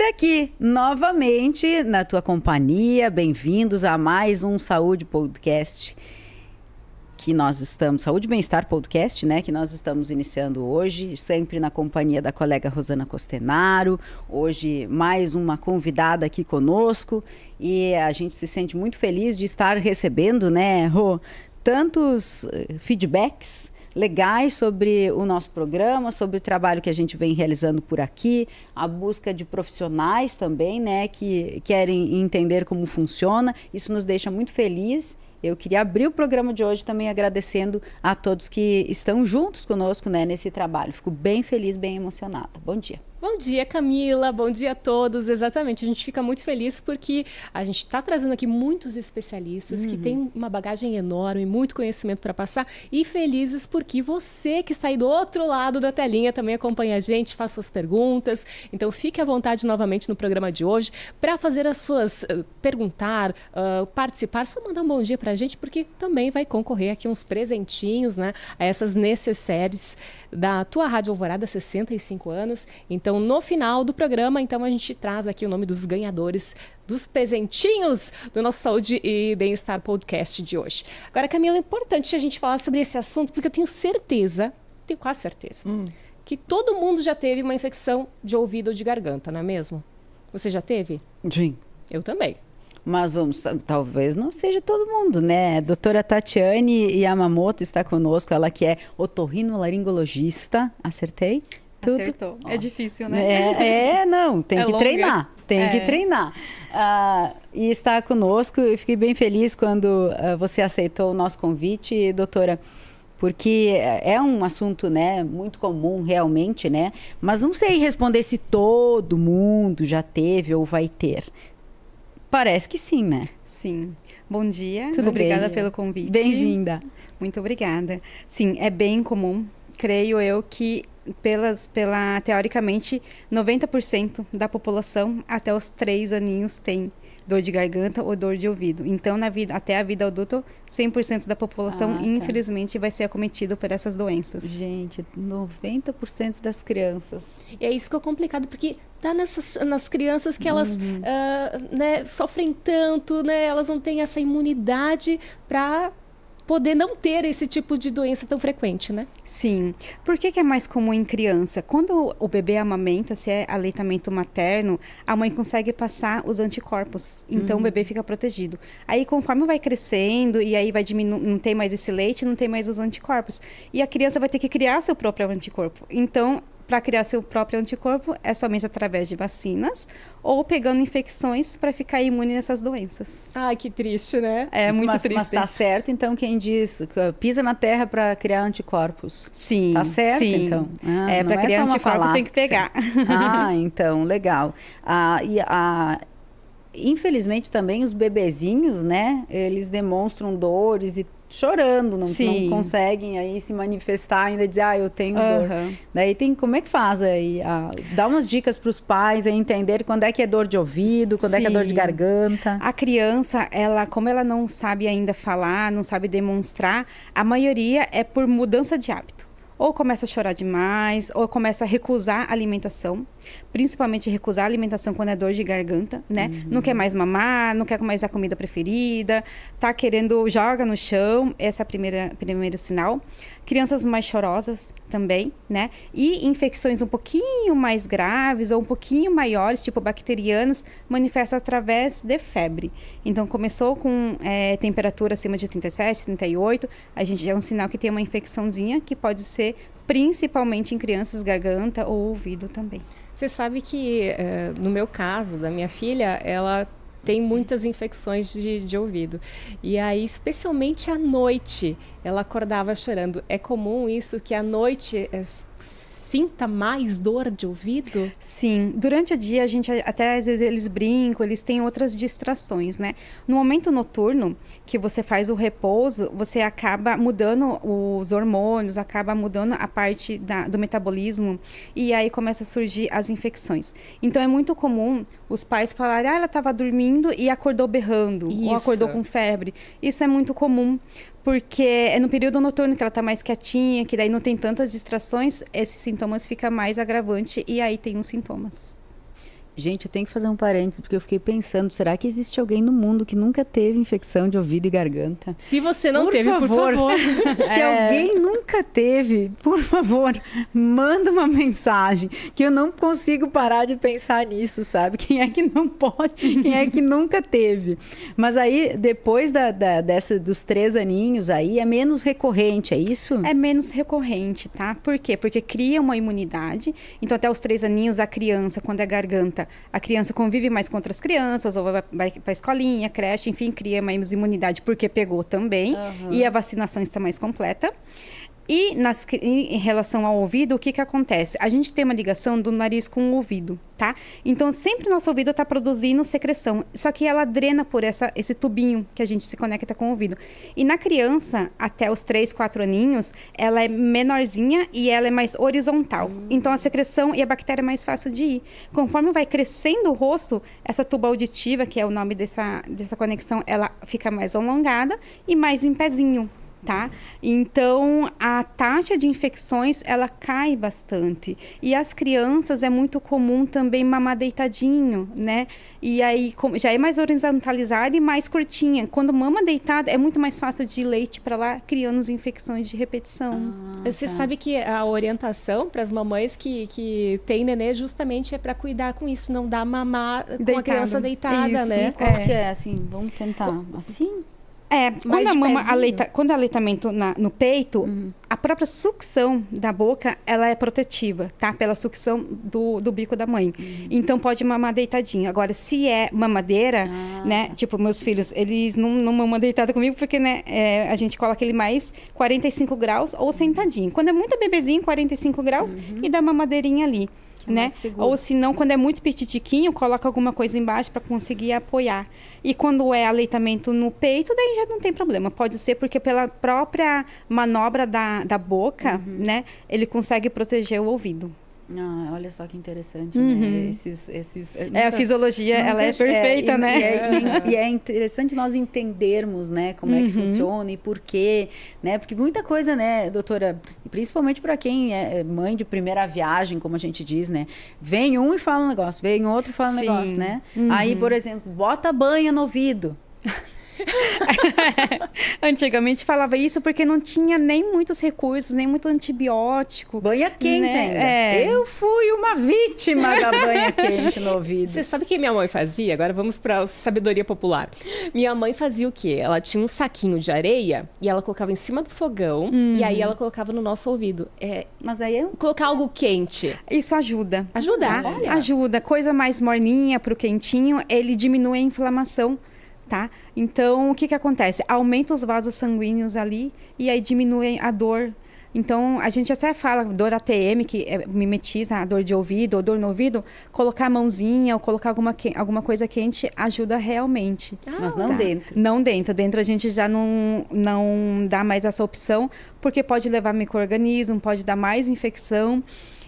aqui, novamente, na tua companhia. Bem-vindos a mais um Saúde Podcast que nós estamos... Saúde e Bem-Estar Podcast, né? Que nós estamos iniciando hoje, sempre na companhia da colega Rosana Costenaro. Hoje, mais uma convidada aqui conosco e a gente se sente muito feliz de estar recebendo, né, Rô, tantos feedbacks legais sobre o nosso programa, sobre o trabalho que a gente vem realizando por aqui, a busca de profissionais também, né, que querem entender como funciona. Isso nos deixa muito felizes. Eu queria abrir o programa de hoje também agradecendo a todos que estão juntos conosco, né, nesse trabalho. Fico bem feliz, bem emocionada. Bom dia. Bom dia, Camila. Bom dia a todos. Exatamente, a gente fica muito feliz porque a gente está trazendo aqui muitos especialistas que têm uma bagagem enorme, muito conhecimento para passar, e felizes porque você que está aí do outro lado da telinha também acompanha a gente, faz suas perguntas. Então fique à vontade novamente no programa de hoje para fazer as suas, perguntar, participar, só mandar um bom dia para a gente, porque também vai concorrer aqui uns presentinhos, né, a essas necessárias da tua Rádio Alvorada, 65 anos. Então, no final do programa, então, a gente traz aqui o nome dos ganhadores dos presentinhos do nosso Saúde e Bem-Estar Podcast de hoje. Agora, Camila, é importante a gente falar sobre esse assunto, porque eu tenho certeza, tenho quase certeza, que todo mundo já teve uma infecção de ouvido ou de garganta, não é mesmo? Você já teve? Sim. Eu também. Mas talvez não seja todo mundo, né? A doutora Tatiane Yamamoto está conosco, ela que é otorrinolaringologista. Acertei? Tudo? Acertou. É difícil, né? Não, tem que treinar. Tem que treinar. E está conosco, eu fiquei bem feliz quando você aceitou o nosso convite, doutora, porque é um assunto, né, muito comum realmente, né? Mas não sei responder se todo mundo já teve ou vai ter. Parece que sim, né? Sim. Bom dia. Tudo obrigada bem? Pelo convite. Bem-vinda. Muito obrigada. Sim, é bem comum. Creio eu que, teoricamente, 90% da população até os 3 aninhos tem dor de garganta ou dor de ouvido. Então, até a vida adulta, 100% da população, infelizmente, vai ser acometido por essas doenças. Gente, 90% das crianças. E é isso que é complicado, porque tá nas crianças que elas né, sofrem tanto, né, elas não têm essa imunidade para poder não ter esse tipo de doença tão frequente, né? Sim. Por que é mais comum em criança? Quando o bebê amamenta, se é aleitamento materno, a mãe consegue passar os anticorpos. Então, o bebê fica protegido. Aí, conforme vai crescendo, e aí vai diminuindo, não tem mais esse leite, não tem mais os anticorpos. E a criança vai ter que criar seu próprio anticorpo. Então, para criar seu próprio anticorpo, é somente através de vacinas ou pegando infecções para ficar imune nessas doenças. Ai, que triste, né? É muito triste. Mas tá certo, então, quem diz que pisa na terra para criar anticorpos. Sim. Tá certo, sim. Então. Para criar anticorpos tem que pegar. Então, legal. Infelizmente também os bebezinhos, né, eles demonstram dores e chorando, não conseguem aí se manifestar, ainda dizer, eu tenho dor. Daí como é que faz aí? Dá umas dicas para os pais aí entender quando é que é dor de ouvido, quando é que é dor de garganta. A criança, como ela não sabe ainda falar, não sabe demonstrar, a maioria é por mudança de hábito. Ou começa a chorar demais, ou começa a recusar a alimentação. Principalmente recusar a alimentação quando é dor de garganta, né? Não quer mais mamar, não quer mais a comida preferida, tá querendo, joga no chão. Esse é o primeiro sinal. Crianças mais chorosas também, né? E infecções um pouquinho mais graves ou um pouquinho maiores, tipo bacterianas, manifestam através de febre. Então, começou com temperatura acima de 37, 38, a gente é um sinal que tem uma infecçãozinha que pode ser principalmente em crianças, garganta ou ouvido também. Você sabe que, no meu caso, da minha filha, ela tem muitas infecções de ouvido. E aí, especialmente à noite, ela acordava chorando. É comum isso, que à noite sinta mais dor de ouvido? Sim, durante o dia a gente até às vezes eles brincam, eles têm outras distrações, né? No momento noturno que você faz o repouso, você acaba mudando os hormônios, acaba mudando a parte do metabolismo e aí começa a surgir as infecções. Então é muito comum os pais falarem, ela estava dormindo e acordou berrando, ou acordou com febre. Isso é muito comum, porque é no período noturno que ela está mais quietinha, que daí não tem tantas distrações, esses sintomas ficam mais agravantes e aí tem os sintomas. Gente, eu tenho que fazer um parênteses, porque eu fiquei pensando, será que existe alguém no mundo que nunca teve infecção de ouvido e garganta? Se você não teve, por favor. Se alguém nunca teve, por favor, manda uma mensagem, que eu não consigo parar de pensar nisso, sabe? Quem é que não pode? Quem é que nunca teve? Mas aí, depois dos 3 aninhos, aí é menos recorrente, é isso? É menos recorrente, tá? Por quê? Porque cria uma imunidade. Então, até os 3 aninhos, a criança, quando é garganta, a criança convive mais com outras crianças, ou vai para a escolinha, creche, enfim, cria mais imunidade porque pegou também. E a vacinação está mais completa. E em relação ao ouvido, o que acontece? A gente tem uma ligação do nariz com o ouvido, tá? Então, sempre o nosso ouvido está produzindo secreção. Só que ela drena por esse tubinho que a gente se conecta com o ouvido. E na criança, até os 3, 4 aninhos, ela é menorzinha e ela é mais horizontal. Então, a secreção e a bactéria é mais fácil de ir. Conforme vai crescendo o rosto, essa tuba auditiva, que é o nome dessa conexão, ela fica mais alongada e mais em pezinho. Tá? Então, a taxa de infecções, ela cai bastante. E as crianças, é muito comum também mamar deitadinho, né? E aí, já é mais horizontalizada e mais curtinha. Quando mama deitada, é muito mais fácil de ir leite para lá, criando as infecções de repetição. Você sabe que a orientação para as mamães que tem nenê justamente é para cuidar com isso, não dar mamar com a criança deitada, isso, né? Qual que é, assim, vamos tentar, assim? Quando é aleitamento no peito, a própria sucção da boca, ela é protetiva, tá? Pela sucção do bico da mãe. Então, pode mamar deitadinho. Agora, se é mamadeira, né? Tipo, meus filhos, eles não mamam deitada comigo, porque, né? A gente coloca ele mais 45 graus ou sentadinho. Quando é muito bebezinho, 45 graus, e dá mamadeirinha ali. Né? Ou se não, quando é muito petitiquinho, coloca alguma coisa embaixo para conseguir apoiar. E quando é aleitamento no peito, daí já não tem problema. Pode ser porque pela própria manobra da boca, né, ele consegue proteger o ouvido. Olha só que interessante, né? A fisiologia, ela é perfeita, né? E é interessante nós entendermos, né, como é que funciona e por quê, né? Porque muita coisa, né, doutora, principalmente para quem é mãe de primeira viagem, como a gente diz, né? Vem um e fala um negócio, vem outro e fala um negócio, né? Aí, por exemplo, bota banha no ouvido. Antigamente falava isso porque não tinha nem muitos recursos, nem muito antibiótico. Banha quente, né? Ainda. Eu fui uma vítima da banha quente no ouvido. Você sabe o que minha mãe fazia? Agora vamos para a sabedoria popular. Minha mãe fazia o quê? Ela tinha um saquinho de areia e ela colocava em cima do fogão e aí ela colocava no nosso ouvido. Mas aí colocar algo quente. Isso ajuda. Ajuda? Tá? Olha. Ajuda. Coisa mais morninha pro quentinho, ele diminui a inflamação. Tá? Então, o que acontece? Aumenta os vasos sanguíneos ali e aí diminui a dor. Então, a gente até fala dor ATM, que mimetiza a dor de ouvido ou dor no ouvido, colocar a mãozinha ou colocar alguma coisa quente ajuda realmente. Mas não dentro. Não dentro. Dentro a gente já não dá mais essa opção, porque pode levar micro-organismo, pode dar mais infecção.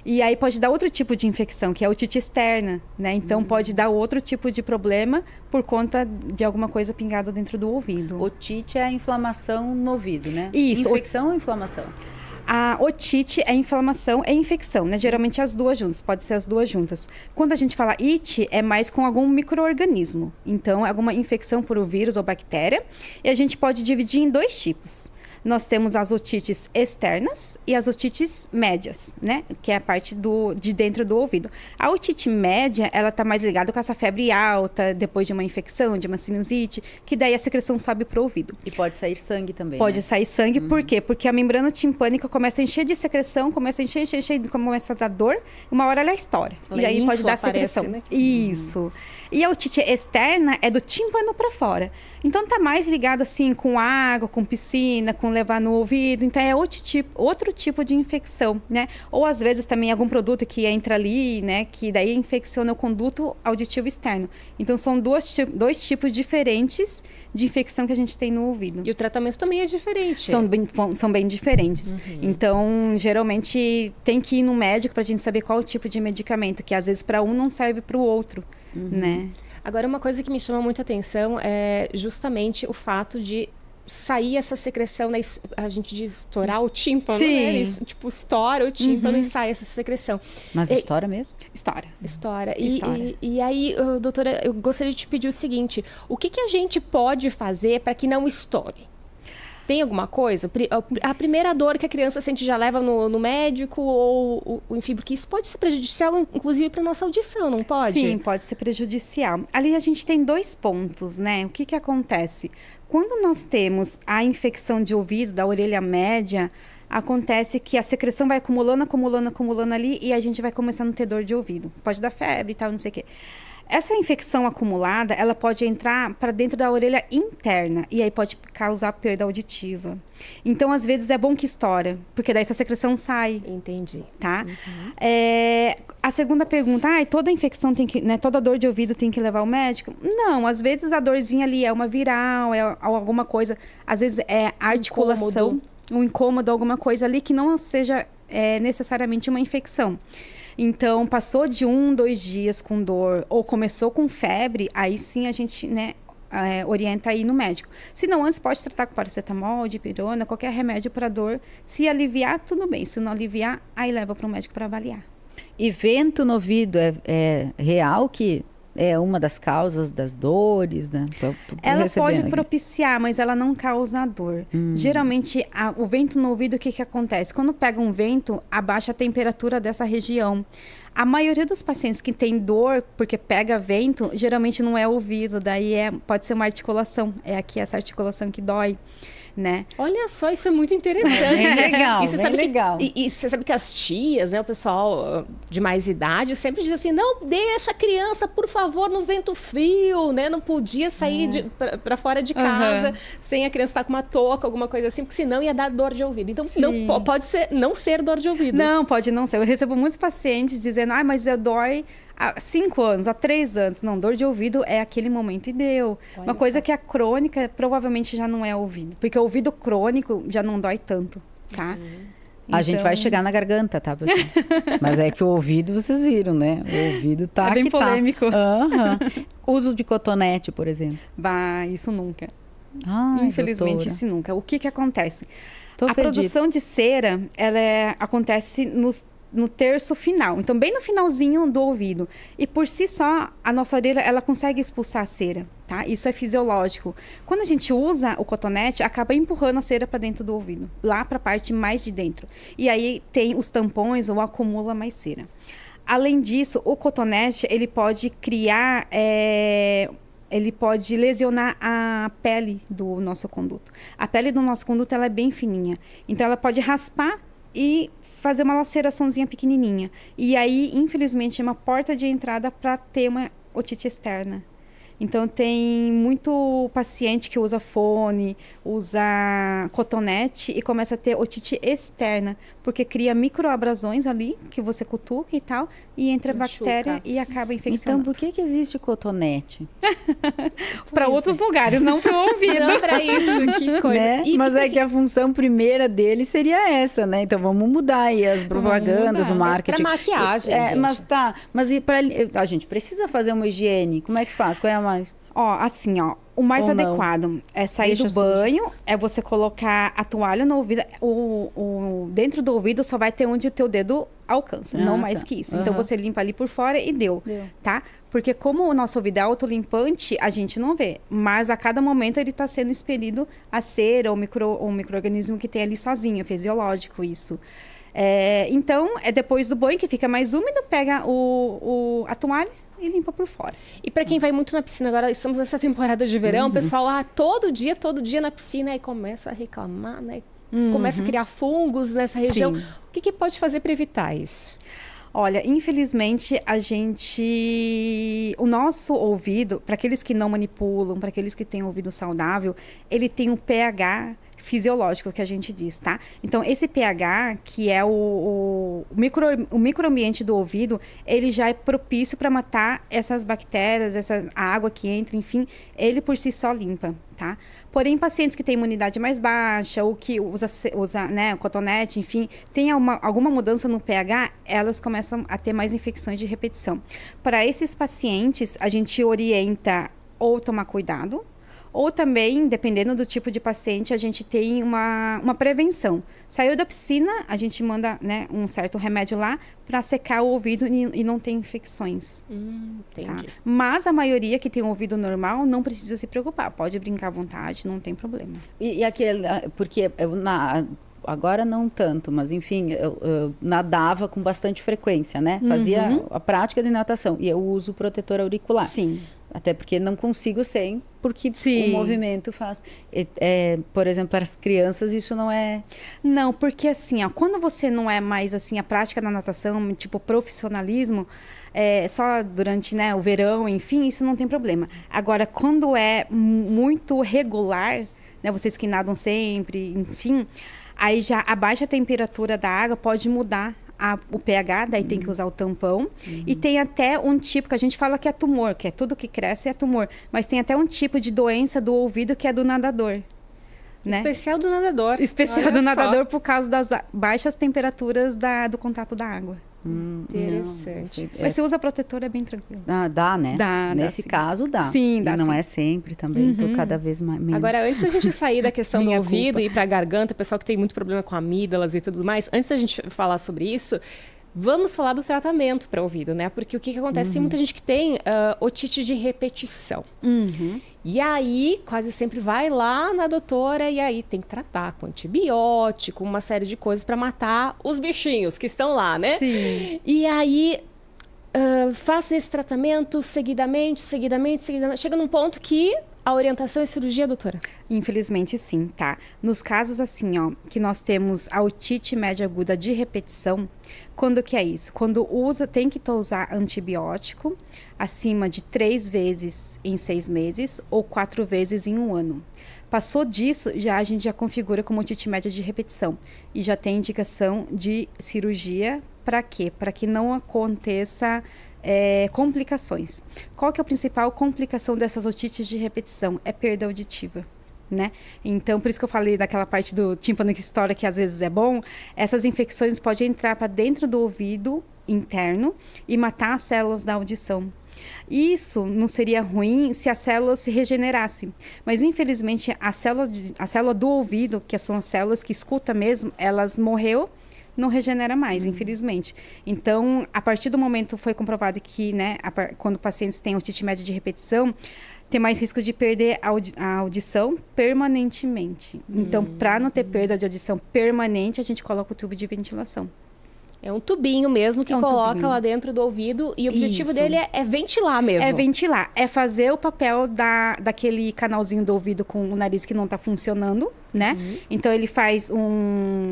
E aí pode dar outro tipo de infecção, que é a otite externa, né? Então pode dar outro tipo de problema por conta de alguma coisa pingada dentro do ouvido. Otite é a inflamação no ouvido, né? Isso. Infecção ou inflamação? A otite é inflamação, é infecção, né? Geralmente as duas juntas, pode ser as duas juntas. Quando a gente fala ite, é mais com algum micro-organismo. Então, é alguma infecção por um vírus ou bactéria. E a gente pode dividir em 2 tipos. Nós temos as otites externas e as otites médias, né? Que é a parte de dentro do ouvido. A otite média, ela tá mais ligada com essa febre alta, depois de uma infecção, de uma sinusite, que daí a secreção sobe pro ouvido. E pode sair sangue também, Pode né? sair sangue, por quê? Porque a membrana timpânica começa a encher de secreção, começa a encher, começa a dar dor, uma hora ela estoura. E aí pode dar secreção. Né? Isso. E a otite externa é do tímpano para fora. Então tá mais ligado assim com água, com piscina, com levar no ouvido. Então é outro tipo de infecção, né? Ou às vezes também algum produto que entra ali, né? Que daí infecciona o conduto auditivo externo. Então são dois tipos diferentes de infecção que a gente tem no ouvido. E o tratamento também é diferente. São bem diferentes. Então, geralmente tem que ir no médico pra gente saber qual o tipo de medicamento, que às vezes para um não serve para o outro, né? Agora, uma coisa que me chama muita atenção é justamente o fato de sair essa secreção, né? A gente diz estourar o tímpano, Sim. né? Isso, tipo, estoura o tímpano e sai essa secreção. Mas estoura mesmo? Estoura. Estoura. Estoura. E aí, doutora, eu gostaria de te pedir o seguinte, o que a gente pode fazer para que não estoure? Tem alguma coisa? A primeira dor que a criança sente já leva no médico ou enfim, porque isso pode ser prejudicial, inclusive, para nossa audição, não pode? Sim, pode ser prejudicial. Ali a gente tem 2 pontos, né? O que acontece? Quando nós temos a infecção de ouvido, da orelha média, acontece que a secreção vai acumulando ali e a gente vai começando a ter dor de ouvido. Pode dar febre e tal, não sei o quê. Essa infecção acumulada, ela pode entrar para dentro da orelha interna e aí pode causar perda auditiva. Então, às vezes, é bom que estoura, porque daí essa secreção sai. Entendi. Tá? A segunda pergunta, toda infecção tem que, né, toda dor de ouvido tem que levar ao médico? Não, às vezes a dorzinha ali é uma viral, é alguma coisa, às vezes é articulação, um incômodo, alguma coisa ali que não seja necessariamente uma infecção. Então, passou de 1, 2 dias com dor ou começou com febre, aí sim a gente, né, orienta a ir no médico. Se não, antes pode tratar com paracetamol, dipirona, qualquer remédio para dor. Se aliviar, tudo bem. Se não aliviar, aí leva para o médico para avaliar. E vento no ouvido é real que é uma das causas das dores, né? Ela pode propiciar, mas ela não causa dor. Geralmente, o vento no ouvido, o que acontece? Quando pega um vento, abaixa a temperatura dessa região. A maioria dos pacientes que tem dor porque pega vento, geralmente não é ouvido, daí pode ser uma articulação. É aqui essa articulação que dói, né? Olha só, isso é muito interessante. Bem legal, e você bem sabe legal. E você sabe que as tias, né, o pessoal de mais idade, sempre diz assim, não deixa a criança, por favor, no vento frio, né? Não podia sair para fora de casa sem a criança estar com uma touca, alguma coisa assim, porque senão ia dar dor de ouvido. Então, pode não ser dor de ouvido. Não, pode não ser. Eu recebo muitos pacientes dizendo, mas eu dói há 5 anos, há 3 anos. Não, dor de ouvido é aquele momento e deu. Uma coisa que é crônica, provavelmente já não é ouvido. Porque o ouvido crônico já não dói tanto, tá? A gente vai chegar na garganta, tá, pessoal? Mas é que o ouvido, vocês viram, né? O ouvido tá bem que polêmico. Uso de cotonete, por exemplo. Isso nunca. Ai, Infelizmente, doutora. isso nunca. O que acontece? Tô A perdida. produção de cera, acontece no terço final. Então, bem no finalzinho do ouvido. E por si só, a nossa orelha, ela consegue expulsar a cera, tá? Isso é fisiológico. Quando a gente usa o cotonete, acaba empurrando a cera para dentro do ouvido. Lá para a parte mais de dentro. E aí tem os tampões ou acumula mais cera. Além disso, o cotonete, ele pode criar... ele pode lesionar a pele do nosso conduto. A pele do nosso conduto, ela é bem fininha. Então, ela pode raspar e fazer uma laceraçãozinha pequenininha. E aí, infelizmente, é uma porta de entrada para ter uma otite externa. Então, tem muito paciente que usa fone, usa cotonete e começa a ter otite externa, porque cria microabrasões ali, que você cutuca e tal, e entra bactéria e acaba infeccionando. Então, por que existe cotonete? Para outros lugares, não para o ouvido. Não para isso, que coisa. Né? Mas é que a função primeira dele seria essa, né? Então, vamos mudar aí as propagandas, o marketing. Para maquiagem, gente. Mas a gente precisa fazer uma higiene. Como é que faz? Qual é a mais? O mais Ou não? adequado é sair Deixa do banho, é você colocar a toalha no ouvido. Dentro do ouvido só vai ter onde o teu dedo alcança, não mais que isso. Então, você limpa ali por fora e deu, tá? Porque como o nosso ouvido é autolimpante, a gente não vê. Mas a cada momento ele está sendo expelido a cera ou o micro-organismo que tem ali sozinho, é fisiológico isso. Então, é depois do banho que fica mais úmido, pega a toalha e limpa por fora. E para quem vai muito na piscina, agora estamos nessa temporada de verão, o pessoal todo dia na piscina e começa a reclamar, né? Começa a criar fungos nessa região. Sim. O que pode fazer para evitar isso? Olha, infelizmente, o nosso ouvido, para aqueles que não manipulam, para aqueles que têm ouvido saudável, ele tem um pH fisiológico que a gente diz, tá? Então, esse pH, que é o microambiente do ouvido, ele já é propício para matar essas bactérias, a água que entra, enfim, ele por si só limpa, tá? Porém, pacientes que têm imunidade mais baixa ou que usa né, cotonete, enfim, tem alguma mudança no pH, elas começam a ter mais infecções de repetição. Para esses pacientes, a gente orienta ou tomar cuidado, Ou também, dependendo do tipo de paciente, a gente tem uma prevenção. Saiu da piscina, a gente manda, né, um certo remédio lá para secar o ouvido e não ter infecções. Entendi. Tá? Mas a maioria que tem um ouvido normal não precisa se preocupar. Pode brincar à vontade, não tem problema. E aquele, porque agora não tanto, mas enfim, eu nadava com bastante frequência, né? Fazia a prática de natação e eu uso protetor auricular. Sim. Até porque não consigo sem, porque Sim. o movimento faz. Por exemplo, para as crianças isso não é... Não, porque assim, ó, quando você não é mais assim, a prática da natação, tipo profissionalismo, só durante, né, o verão, enfim, isso não tem problema. Agora, quando é muito regular, né, vocês que nadam sempre, enfim, aí já a baixa temperatura da água pode mudar o pH, daí tem que usar o tampão. E tem até um tipo que a gente fala que é tumor, que é tudo que cresce é tumor. Mas tem até um tipo de doença do ouvido que é do nadador. Né? Especial do nadador. Especial Olha do só. nadador por causa das baixas temperaturas do contato da água. Interessante. Mas se usa protetor, é bem tranquilo. Dá, né? Dá, Nesse sim. caso, dá. Sim, dá, e não sim. é sempre também, então cada vez menos. Agora, antes da gente sair da questão do Minha ouvido culpa. e ir para a garganta, pessoal que tem muito problema com amígdalas e tudo mais, antes da gente falar sobre isso, vamos falar do tratamento para ouvido, né? Porque o que acontece? Tem muita gente que tem otite de repetição. E aí, quase sempre vai lá na doutora e aí tem que tratar com antibiótico, uma série de coisas para matar os bichinhos que estão lá, né? Sim. E aí, faça esse tratamento seguidamente. Chega num ponto que a orientação é cirurgia, doutora? Infelizmente, sim, tá? Nos casos assim, ó, que nós temos a otite média aguda de repetição, quando que é isso? Quando tem que usar antibiótico acima de 3 vezes em 6 meses ou 4 vezes em 1 ano. Passou disso, a gente já configura como otite média de repetição e já tem indicação de cirurgia. Para quê? Para que não aconteça complicações. Qual que é a principal complicação dessas otites de repetição? É perda auditiva. Né? Então, por isso que eu falei daquela parte do tímpano que estoura, que às vezes é bom. Essas infecções podem entrar para dentro do ouvido interno e matar as células da audição. Isso não seria ruim se as células se regenerassem. Mas, infelizmente, a célula do ouvido, que são as células que escutam mesmo, elas morreu, não regenera mais, infelizmente. Então, a partir do momento foi comprovado que, né, quando pacientes têm otite média de repetição, tem mais risco de perder a audição permanentemente. Então, para não ter perda de audição permanente, a gente coloca o tubo de ventilação. É um tubinho mesmo que coloca tubinho lá dentro do ouvido e o objetivo Isso. dele é ventilar mesmo. É ventilar, é fazer o papel daquele canalzinho do ouvido com o nariz que não está funcionando, né? Então ele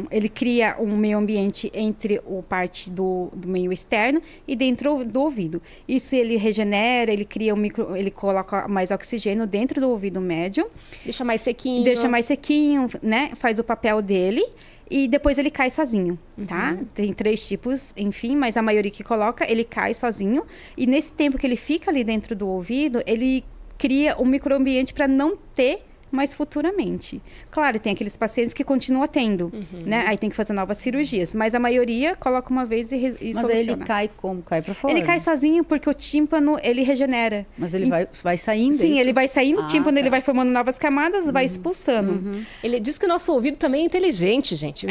ele cria um meio ambiente entre a parte do meio externo e dentro do ouvido. Isso ele regenera, ele cria ele coloca mais oxigênio dentro do ouvido médio. Deixa mais sequinho. Né? Faz o papel dele. E depois ele cai sozinho, tá? Tem 3 tipos, enfim, mas a maioria que coloca, ele cai sozinho. E nesse tempo que ele fica ali dentro do ouvido, ele cria um microambiente para não ter mais futuramente. Claro, tem aqueles pacientes que continuam tendo, né? Aí tem que fazer novas cirurgias. Mas a maioria coloca uma vez e Mas soluciona. aí ele cai como? Cai pra fora? Ele cai sozinho porque o tímpano, ele regenera. Mas ele vai saindo? Sim, isso? ele vai saindo, o tímpano tá. ele vai formando novas camadas, vai expulsando. Ele diz que o nosso ouvido também é inteligente, gente.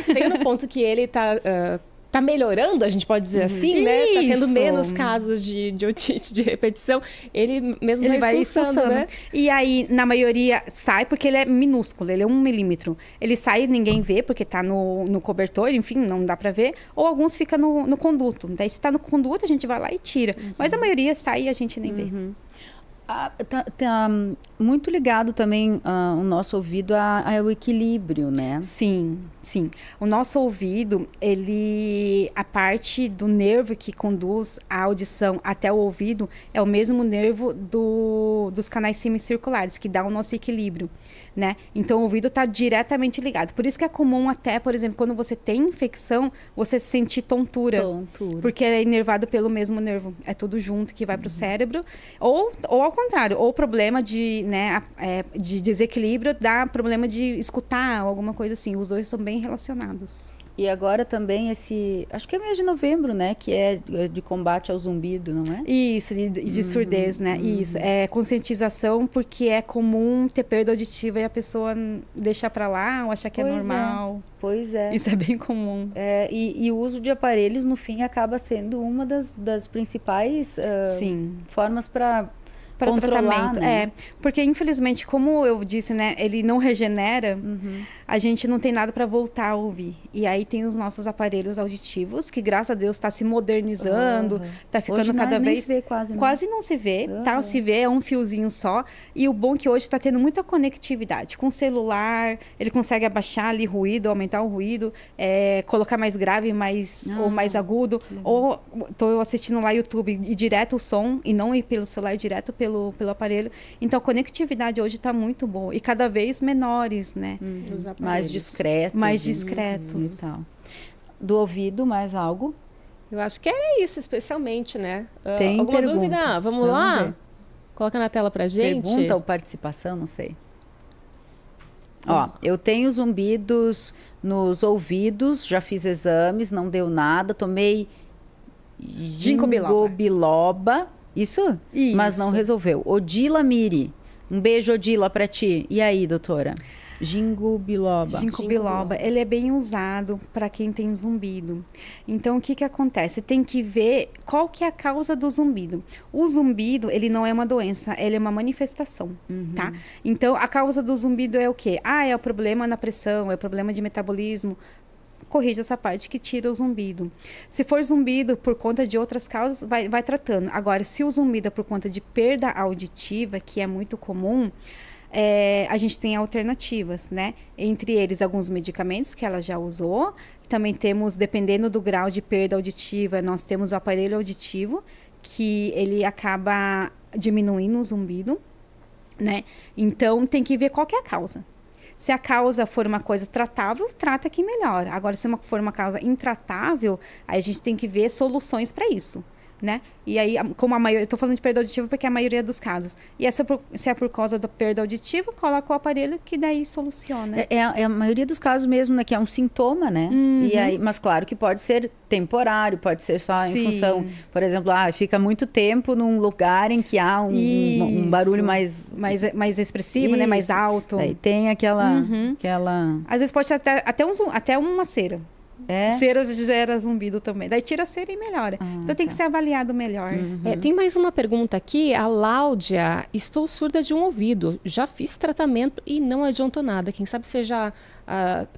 Chega no ponto que ele tá melhorando, a gente pode dizer assim, né? Tá tendo Isso. menos casos de otite de repetição. Ele mesmo Ele vai expulsando, né? E aí, na maioria, sai porque ele é minúsculo, ele é 1 milímetro. Ele sai, ninguém vê, porque tá no cobertor, enfim, não dá pra ver. Ou alguns ficam no conduto. Daí, se tá no conduto, a gente vai lá e tira. Mas a maioria sai e a gente nem vê. Tá muito ligado também o nosso ouvido ao equilíbrio, né? Sim, sim. O nosso ouvido, a parte do nervo que conduz a audição até o ouvido é o mesmo nervo dos canais semicirculares, que dá o nosso equilíbrio, né? Então, o ouvido está diretamente ligado. Por isso que é comum até, por exemplo, quando você tem infecção, você sentir tontura. Porque é inervado pelo mesmo nervo. É tudo junto que vai para o cérebro. Ou ao contrário, ou problema de, né, de desequilíbrio dá problema de escutar, alguma coisa assim. Os dois são bem relacionados. E agora também acho que é mês de novembro, né? Que é de combate ao zumbido, não é? Isso, de surdez, né? Isso, é conscientização, porque é comum ter perda auditiva e a pessoa deixar pra lá ou achar que é normal. Pois é. Isso é bem comum. E o uso de aparelhos, no fim, acaba sendo uma das principais formas para tratamento, né? porque infelizmente, como eu disse, né, ele não regenera, a gente não tem nada para voltar a ouvir. E aí tem os nossos aparelhos auditivos, que graças a Deus está se modernizando, está ficando hoje cada vez... Nem se vê quase, quase não se vê, tá? Se vê, é um fiozinho só. E o bom é que hoje está tendo muita conectividade. Com o celular, ele consegue abaixar ali ruído, aumentar o ruído, colocar mais grave, ou mais agudo. Ou tô assistindo lá YouTube e direto o som, e não ir pelo celular, direto pelo aparelho. Então, a conectividade hoje está muito boa. E cada vez menores, né? Mais discretos. Mais discretos. E tal. Do ouvido, mais algo? Eu acho que era isso, especialmente, né? Tem alguma pergunta. dúvida? Vamos lá? Ver. Coloca na tela pra gente. Pergunta ou participação, não sei. Ó, eu tenho zumbidos nos ouvidos, já fiz exames, não deu nada, tomei ginkgo biloba. Isso? Mas não resolveu. Odila Miri. Um beijo, Odila, pra ti. E aí, doutora? Ginkgo biloba. Ginkgo biloba, ele é bem usado para quem tem zumbido. Então, o que acontece? Tem que ver qual que é a causa do zumbido. O zumbido, ele não é uma doença, ele é uma manifestação, tá? Então, a causa do zumbido é o quê? É o problema na pressão, é o problema de metabolismo. Corrija essa parte que tira o zumbido. Se for zumbido por conta de outras causas, vai tratando. Agora, se o zumbido é por conta de perda auditiva, que é muito comum, a gente tem alternativas, né? Entre eles, alguns medicamentos que ela já usou. Também temos, dependendo do grau de perda auditiva, nós temos o aparelho auditivo, que ele acaba diminuindo o zumbido, né? Então, tem que ver qual que é a causa. Se a causa for uma coisa tratável, trata que melhora. Agora, se for uma causa intratável, aí a gente tem que ver soluções para isso, né? E aí, como a maioria... Estou falando de perda auditiva porque é a maioria dos casos. E se é por causa da perda auditiva, coloca o aparelho que daí soluciona. É a maioria dos casos mesmo, né? Que é um sintoma, né? E aí, mas claro que pode ser temporário, pode ser só em função... Por exemplo, fica muito tempo num lugar em que há um barulho mais expressivo, né? Mais alto. Aí tem aquela... Às vezes pode ser até uma cera. Cera gera zumbido também. Daí tira a cera e melhora. Então tem que ser avaliado melhor. Tem mais uma pergunta aqui. A Láudia, estou surda de um ouvido. Já fiz tratamento e não adiantou nada. Quem sabe seja...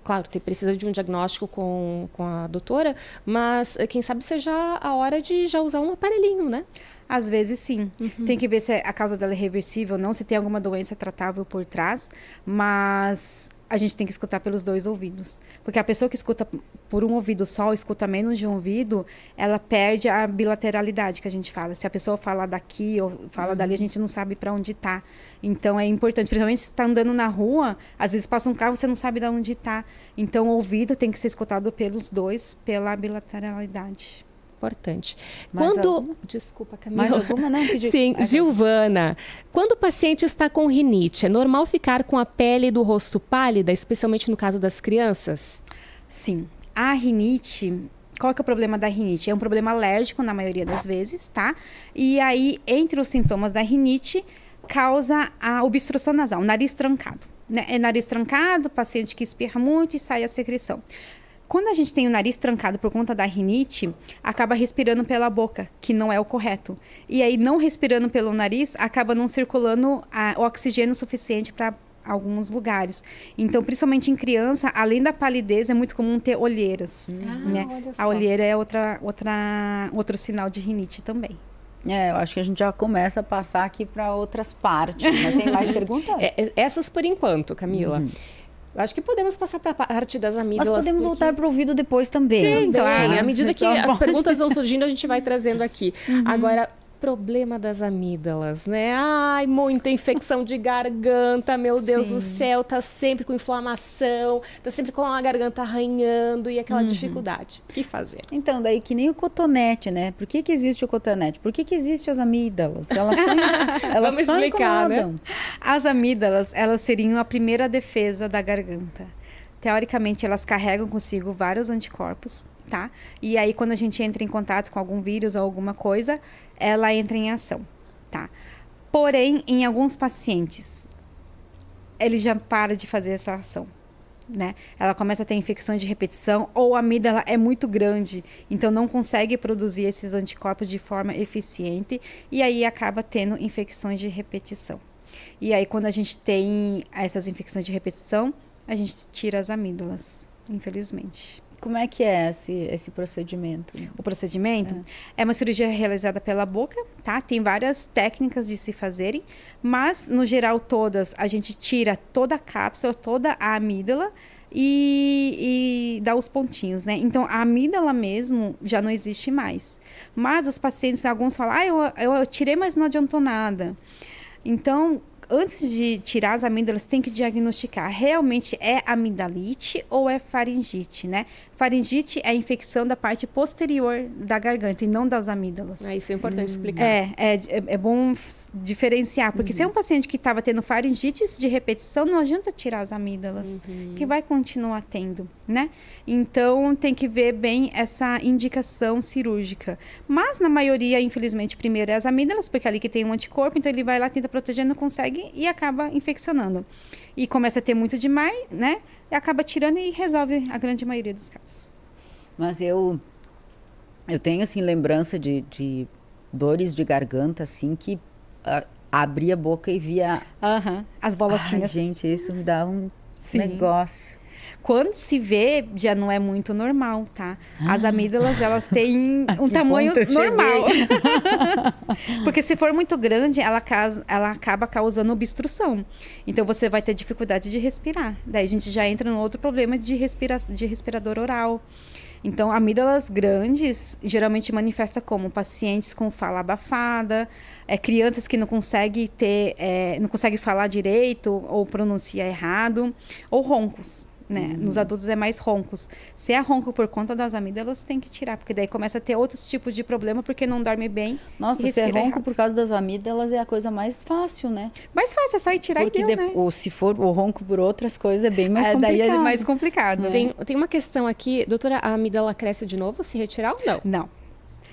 claro, precisa de um diagnóstico com a doutora, mas quem sabe seja a hora de já usar um aparelhinho, né? Às vezes sim. Tem que ver se a causa dela é reversível ou não, se tem alguma doença tratável por trás, mas a gente tem que escutar pelos dois ouvidos. Porque a pessoa que escuta por um ouvido só, ou escuta menos de um ouvido, ela perde a bilateralidade que a gente fala. Se a pessoa fala daqui ou fala dali, a gente não sabe para onde está. Então é importante, principalmente se está andando na rua, às vezes passa um carro, você não sabe de onde está. Então o ouvido tem que ser escutado pelos dois, pela bilateralidade. Importante. Alguma? Desculpa, Camila. Mais alguma? Não, pedi. Sim, Gilvana. Quando o paciente está com rinite, é normal ficar com a pele do rosto pálida, especialmente no caso das crianças? Sim. A rinite... Qual que é o problema da rinite? É um problema alérgico na maioria das vezes, tá? E aí, entre os sintomas da rinite, causa a obstrução nasal, nariz trancado. Né? É nariz trancado, paciente que espirra muito e sai a secreção. Quando a gente tem o nariz trancado por conta da rinite, acaba respirando pela boca, que não é o correto. E aí, não respirando pelo nariz, acaba não circulando o oxigênio suficiente para alguns lugares. Então, principalmente em criança, além da palidez, é muito comum ter olheiras. Né? A olheira é outro sinal de rinite também. Eu acho que a gente já começa a passar aqui para outras partes. Mas tem mais perguntas? Essas por enquanto, Camila. Eu acho que podemos passar para a parte das amígdalas. Mas podemos voltar para o ouvido depois também. Sim, claro. À medida que as perguntas vão surgindo, a gente vai trazendo aqui. Agora, problema das amígdalas, né? Ai, muita infecção de garganta, meu Deus do céu, tá sempre com inflamação, tá sempre com a garganta arranhando e aquela dificuldade. O que fazer? Então, daí que nem o cotonete, né? Por que existe o cotonete? Por que existem as amígdalas? Elas Vamos só explicar, né? incomodam. As amígdalas, elas seriam a primeira defesa da garganta. Teoricamente, elas carregam consigo vários anticorpos, tá? E aí, quando a gente entra em contato com algum vírus ou alguma coisa, ela entra em ação, tá? Porém, em alguns pacientes, ele já para de fazer essa ação, né? Ela começa a ter infecções de repetição ou a amígdala é muito grande, então não consegue produzir esses anticorpos de forma eficiente e aí acaba tendo infecções de repetição. E aí, quando a gente tem essas infecções de repetição, a gente tira as amígdalas, infelizmente. Como é que é esse procedimento? O procedimento é uma cirurgia realizada pela boca, tá? Tem várias técnicas de se fazerem, mas, no geral, todas, a gente tira toda a cápsula, toda a amígdala e dá os pontinhos, né? Então, a amígdala mesmo já não existe mais. Mas os pacientes, alguns falam, eu tirei, mas não adiantou nada. Então, antes de tirar as amígdalas, tem que diagnosticar. Realmente é amidalite ou é faringite, né? Faringite é a infecção da parte posterior da garganta e não das amígdalas. Isso é importante explicar. É bom diferenciar, porque se é um paciente que estava tendo faringites de repetição, não adianta tirar as amígdalas, que vai continuar tendo, né? Então, tem que ver bem essa indicação cirúrgica. Mas, na maioria, infelizmente, primeiro é as amígdalas, porque é ali que tem um anticorpo, então ele vai lá, tenta proteger, não consegue e acaba infeccionando. E começa a ter muito demais, né? E acaba tirando e resolve a grande maioria dos casos. Mas eu tenho, assim, lembrança de dores de garganta, assim, que abria a boca e via... As bolotinhas. Ai, gente, isso me dá um negócio. Quando se vê, já não é muito normal, tá? As amígdalas, elas têm um tamanho normal. Porque se for muito grande, ela acaba causando obstrução. Então, você vai ter dificuldade de respirar. Daí, a gente já entra num outro problema de respirador oral. Então, amígdalas grandes, geralmente manifesta como pacientes com fala abafada, crianças que não conseguem não conseguem falar direito ou pronunciar errado, ou roncos. Né? Nos adultos é mais roncos. Se é ronco por conta das amígdalas, tem que tirar, porque daí começa a ter outros tipos de problema, porque não dorme bem. Nossa, se é ronco por causa das amígdalas, é a coisa mais fácil, né? Mais fácil, é só ir tirar porque e deu, né? Ou se for o ronco por outras coisas, é bem mais complicado. Daí é mais complicado. Né? Tem uma questão aqui, doutora, a amígdala cresce de novo se retirar ou não? Não.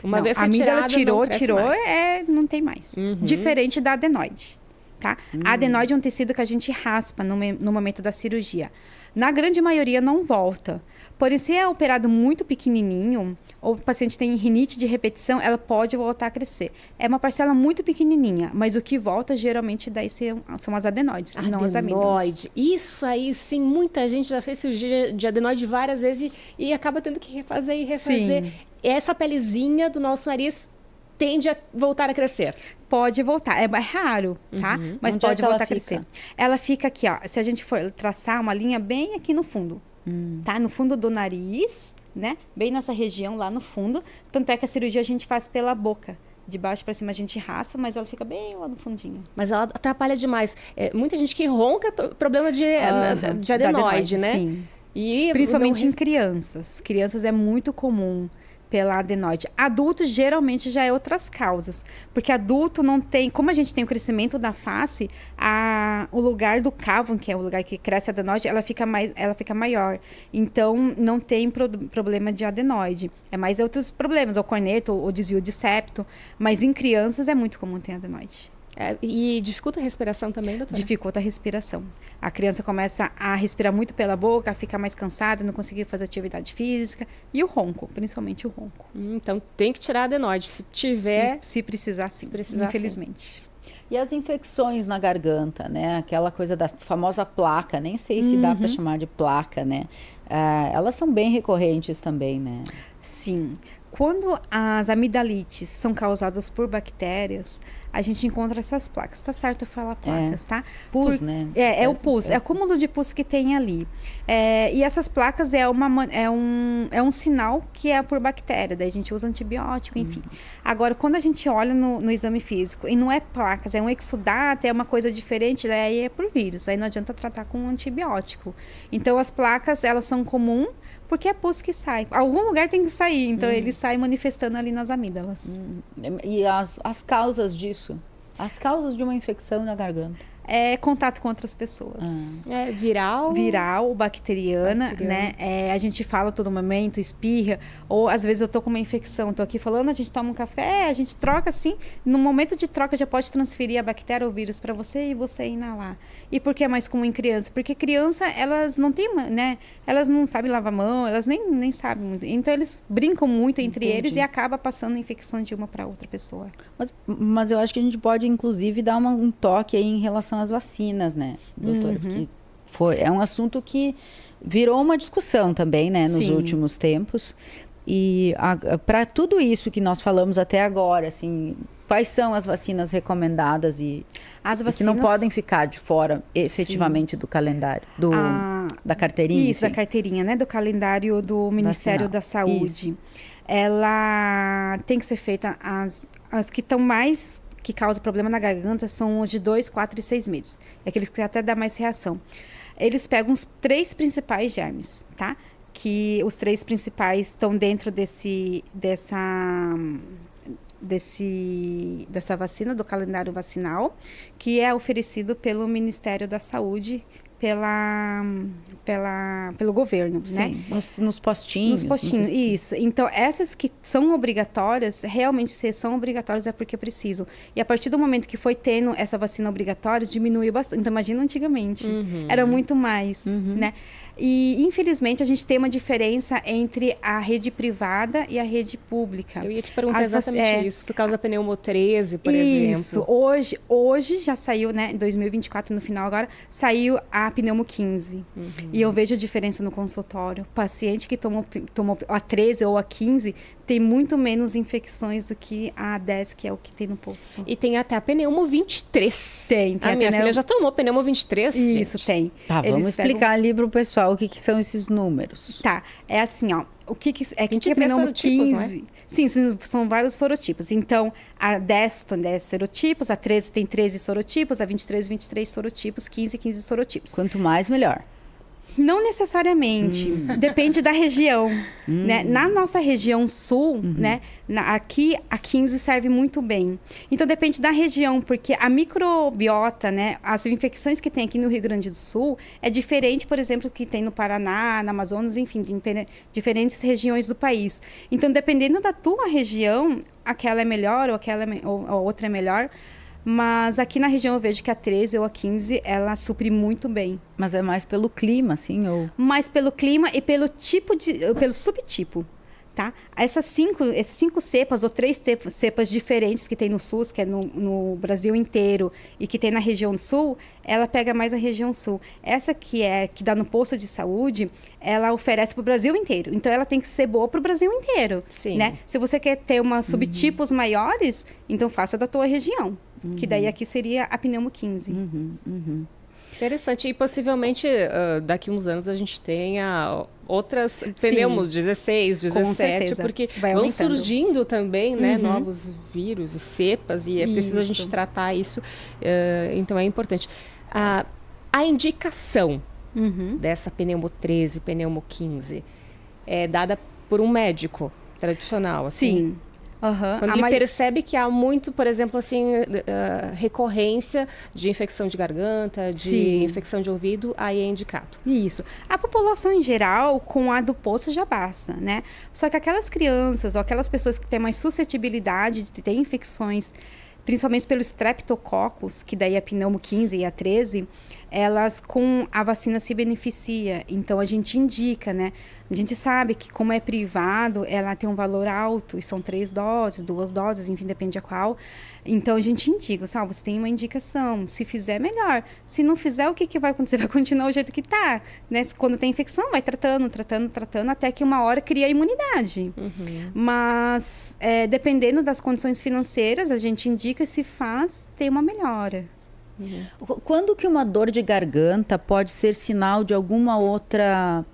Uma vez a amígdala tirou, não tem mais. Diferente da adenoide, tá? A adenoide é um tecido que a gente raspa no momento da cirurgia. Na grande maioria não volta. Porém, se é operado muito pequenininho, ou o paciente tem rinite de repetição, ela pode voltar a crescer. É uma parcela muito pequenininha, mas o que volta geralmente daí são as adenoides, não as amígdalas. Isso aí, sim, muita gente já fez cirurgia de adenoide várias vezes e acaba tendo que refazer e refazer. Sim. Essa pelezinha do nosso nariz tende a voltar a crescer. Pode voltar, é raro, tá? Mas onde pode voltar a crescer. Ela fica aqui, ó. Se a gente for traçar uma linha bem aqui no fundo, tá? No fundo do nariz, né? Bem nessa região lá no fundo. Tanto é que a cirurgia a gente faz pela boca. De baixo para cima a gente raspa, mas ela fica bem lá no fundinho. Mas ela atrapalha demais. Muita gente que ronca, problema de adenoide, né? Sim. E principalmente em crianças. Crianças é muito comum pela adenoide. Adultos, geralmente, já é outras causas. Porque adulto não tem... Como a gente tem o crescimento da face, o lugar do cavo, que é o lugar que cresce a adenoide, ela fica maior. Então, não tem problema de adenoide. É mais outros problemas, ou corneto, ou desvio de septo. Mas em crianças é muito comum ter adenoide. E dificulta a respiração também, doutora? Dificulta a respiração. A criança começa a respirar muito pela boca, fica mais cansada, não conseguir fazer atividade física. E o ronco, principalmente o ronco. Então, tem que tirar a adenoide. Se tiver... Se precisar, sim. Infelizmente. Sim. E as infecções na garganta, né? Aquela coisa da famosa placa. Nem sei se dá para chamar de placa, né? elas são bem recorrentes também, né? Sim. Quando as amidalites são causadas por bactérias, a gente encontra essas placas. Tá certo eu falar placas, tá? Pus, né? É o pus, é o acúmulo de pus que tem ali. E essas placas é um sinal que é por bactéria, daí a gente usa antibiótico, enfim. Agora, quando a gente olha no exame físico e não é placas, é um exudato, é uma coisa diferente, daí é por vírus, aí não adianta tratar com antibiótico. Então, as placas, elas são comuns, porque é pus que sai. Algum lugar tem que sair, então ele sai manifestando ali nas amígdalas. E as causas disso? As causas de uma infecção na garganta? É contato com outras pessoas. É viral? Viral, bacteriana, né? A gente fala a todo momento, espirra, ou às vezes eu tô com uma infecção, tô aqui falando, a gente toma um café, a gente troca assim, no momento de troca já pode transferir a bactéria ou vírus para você e você inalar. E por que é mais comum em criança? Porque criança, elas não têm, né? Elas não sabem lavar a mão, elas nem sabem muito. Então eles brincam muito entre eles e acaba passando a infecção de uma para outra pessoa. Mas eu acho que a gente pode, inclusive, dar um toque aí em relação às vacinas, né, doutora? Porque é um assunto que virou uma discussão também, né, nos últimos tempos. E para tudo isso que nós falamos até agora, assim, quais são as vacinas recomendadas e que não podem ficar de fora, efetivamente, do calendário, da carteirinha? Isso, da carteirinha, né, do calendário do Ministério da Saúde. Isso. Ela tem que ser feita, as que estão mais, que causam problema na garganta, são os de 2, 4 e 6 meses. É aqueles que até dá mais reação. Eles pegam os 3 principais germes, tá? Que os 3 principais estão dentro dessa vacina, do calendário vacinal, que é oferecido pelo Ministério da Saúde, pelo governo, sim, né? Nos postinhos. Nos postinhos, isso. Então, essas que são obrigatórias, realmente, se são obrigatórias é porque precisam. E a partir do momento que foi tendo essa vacina obrigatória, diminuiu bastante. Então, imagina antigamente. Era muito mais, né? E, infelizmente, a gente tem uma diferença entre a rede privada e a rede pública. Eu ia te perguntar exatamente isso, por causa da pneumo 13, por exemplo. Isso. Hoje já saiu, né, em 2024, no final agora, saiu a pneumo 15. E eu vejo a diferença no consultório. O paciente que tomou a 13 ou a 15 tem muito menos infecções do que a 10, que é o que tem no posto. E tem até a pneumo 23. Tem a minha filha já tomou pneumo 23, Isso, gente. tem. Tá, vamos explicar ali pro pessoal o que são esses números. Tá, é assim, ó. O que é pneumo 15? Não é? Sim, são vários sorotipos. Então, a 10 tem 10 sorotipos, a 13 tem 13 sorotipos, a 23 sorotipos, 15 sorotipos. Quanto mais, melhor. Não necessariamente. Depende da região. Né? Na nossa região sul, né? Aqui a 15 serve muito bem. Então depende da região, porque a microbiota, né? As infecções que tem aqui no Rio Grande do Sul é diferente, por exemplo, que tem no Paraná, na Amazonas, enfim, de diferentes regiões do país. Então, dependendo da tua região, aquela é melhor ou a outra é melhor. Mas aqui na região eu vejo que a 13 ou a 15, ela supre muito bem. Mas é mais pelo clima, assim? Ou... Mais pelo clima e pelo subtipo, tá? Esses 5 cepas ou 3 cepas diferentes que tem no SUS, que é no Brasil inteiro, e que tem na região sul, ela pega mais a região sul. Essa que dá no posto de saúde, ela oferece para o Brasil inteiro. Então, ela tem que ser boa para o Brasil inteiro. Sim. Né? Se você quer ter subtipos maiores, então faça da tua região. Que daí aqui seria a pneumo 15. Interessante. E possivelmente daqui uns anos a gente tenha outras pneumos 16, 17, porque vão surgindo também, né, novos vírus, cepas, e é preciso a gente tratar isso. Então é importante. A indicação dessa pneumo 13, pneumo 15 é dada por um médico tradicional, assim? Sim. Quando ele percebe que há muito, por exemplo, assim, recorrência de infecção de garganta, de infecção de ouvido, aí é indicado. Isso. A população em geral, com a do posto já basta, né? Só que aquelas crianças ou aquelas pessoas que têm mais suscetibilidade de ter infecções principalmente pelo Streptococcus, que daí é pneumo 15 e a 13, elas com a vacina se beneficia. Então, a gente indica, né? A gente sabe que como é privado, ela tem um valor alto, e são 3 doses, 2 doses, enfim, depende a qual. Então, a gente indica, sabe? Você tem uma indicação. Se fizer, melhor. Se não fizer, o que vai acontecer? Vai continuar o jeito que tá, né? Quando tem infecção, vai tratando, até que uma hora cria a imunidade. Mas, dependendo das condições financeiras, a gente indica, se faz, tem uma melhora. Quando que uma dor de garganta pode ser sinal de algum outro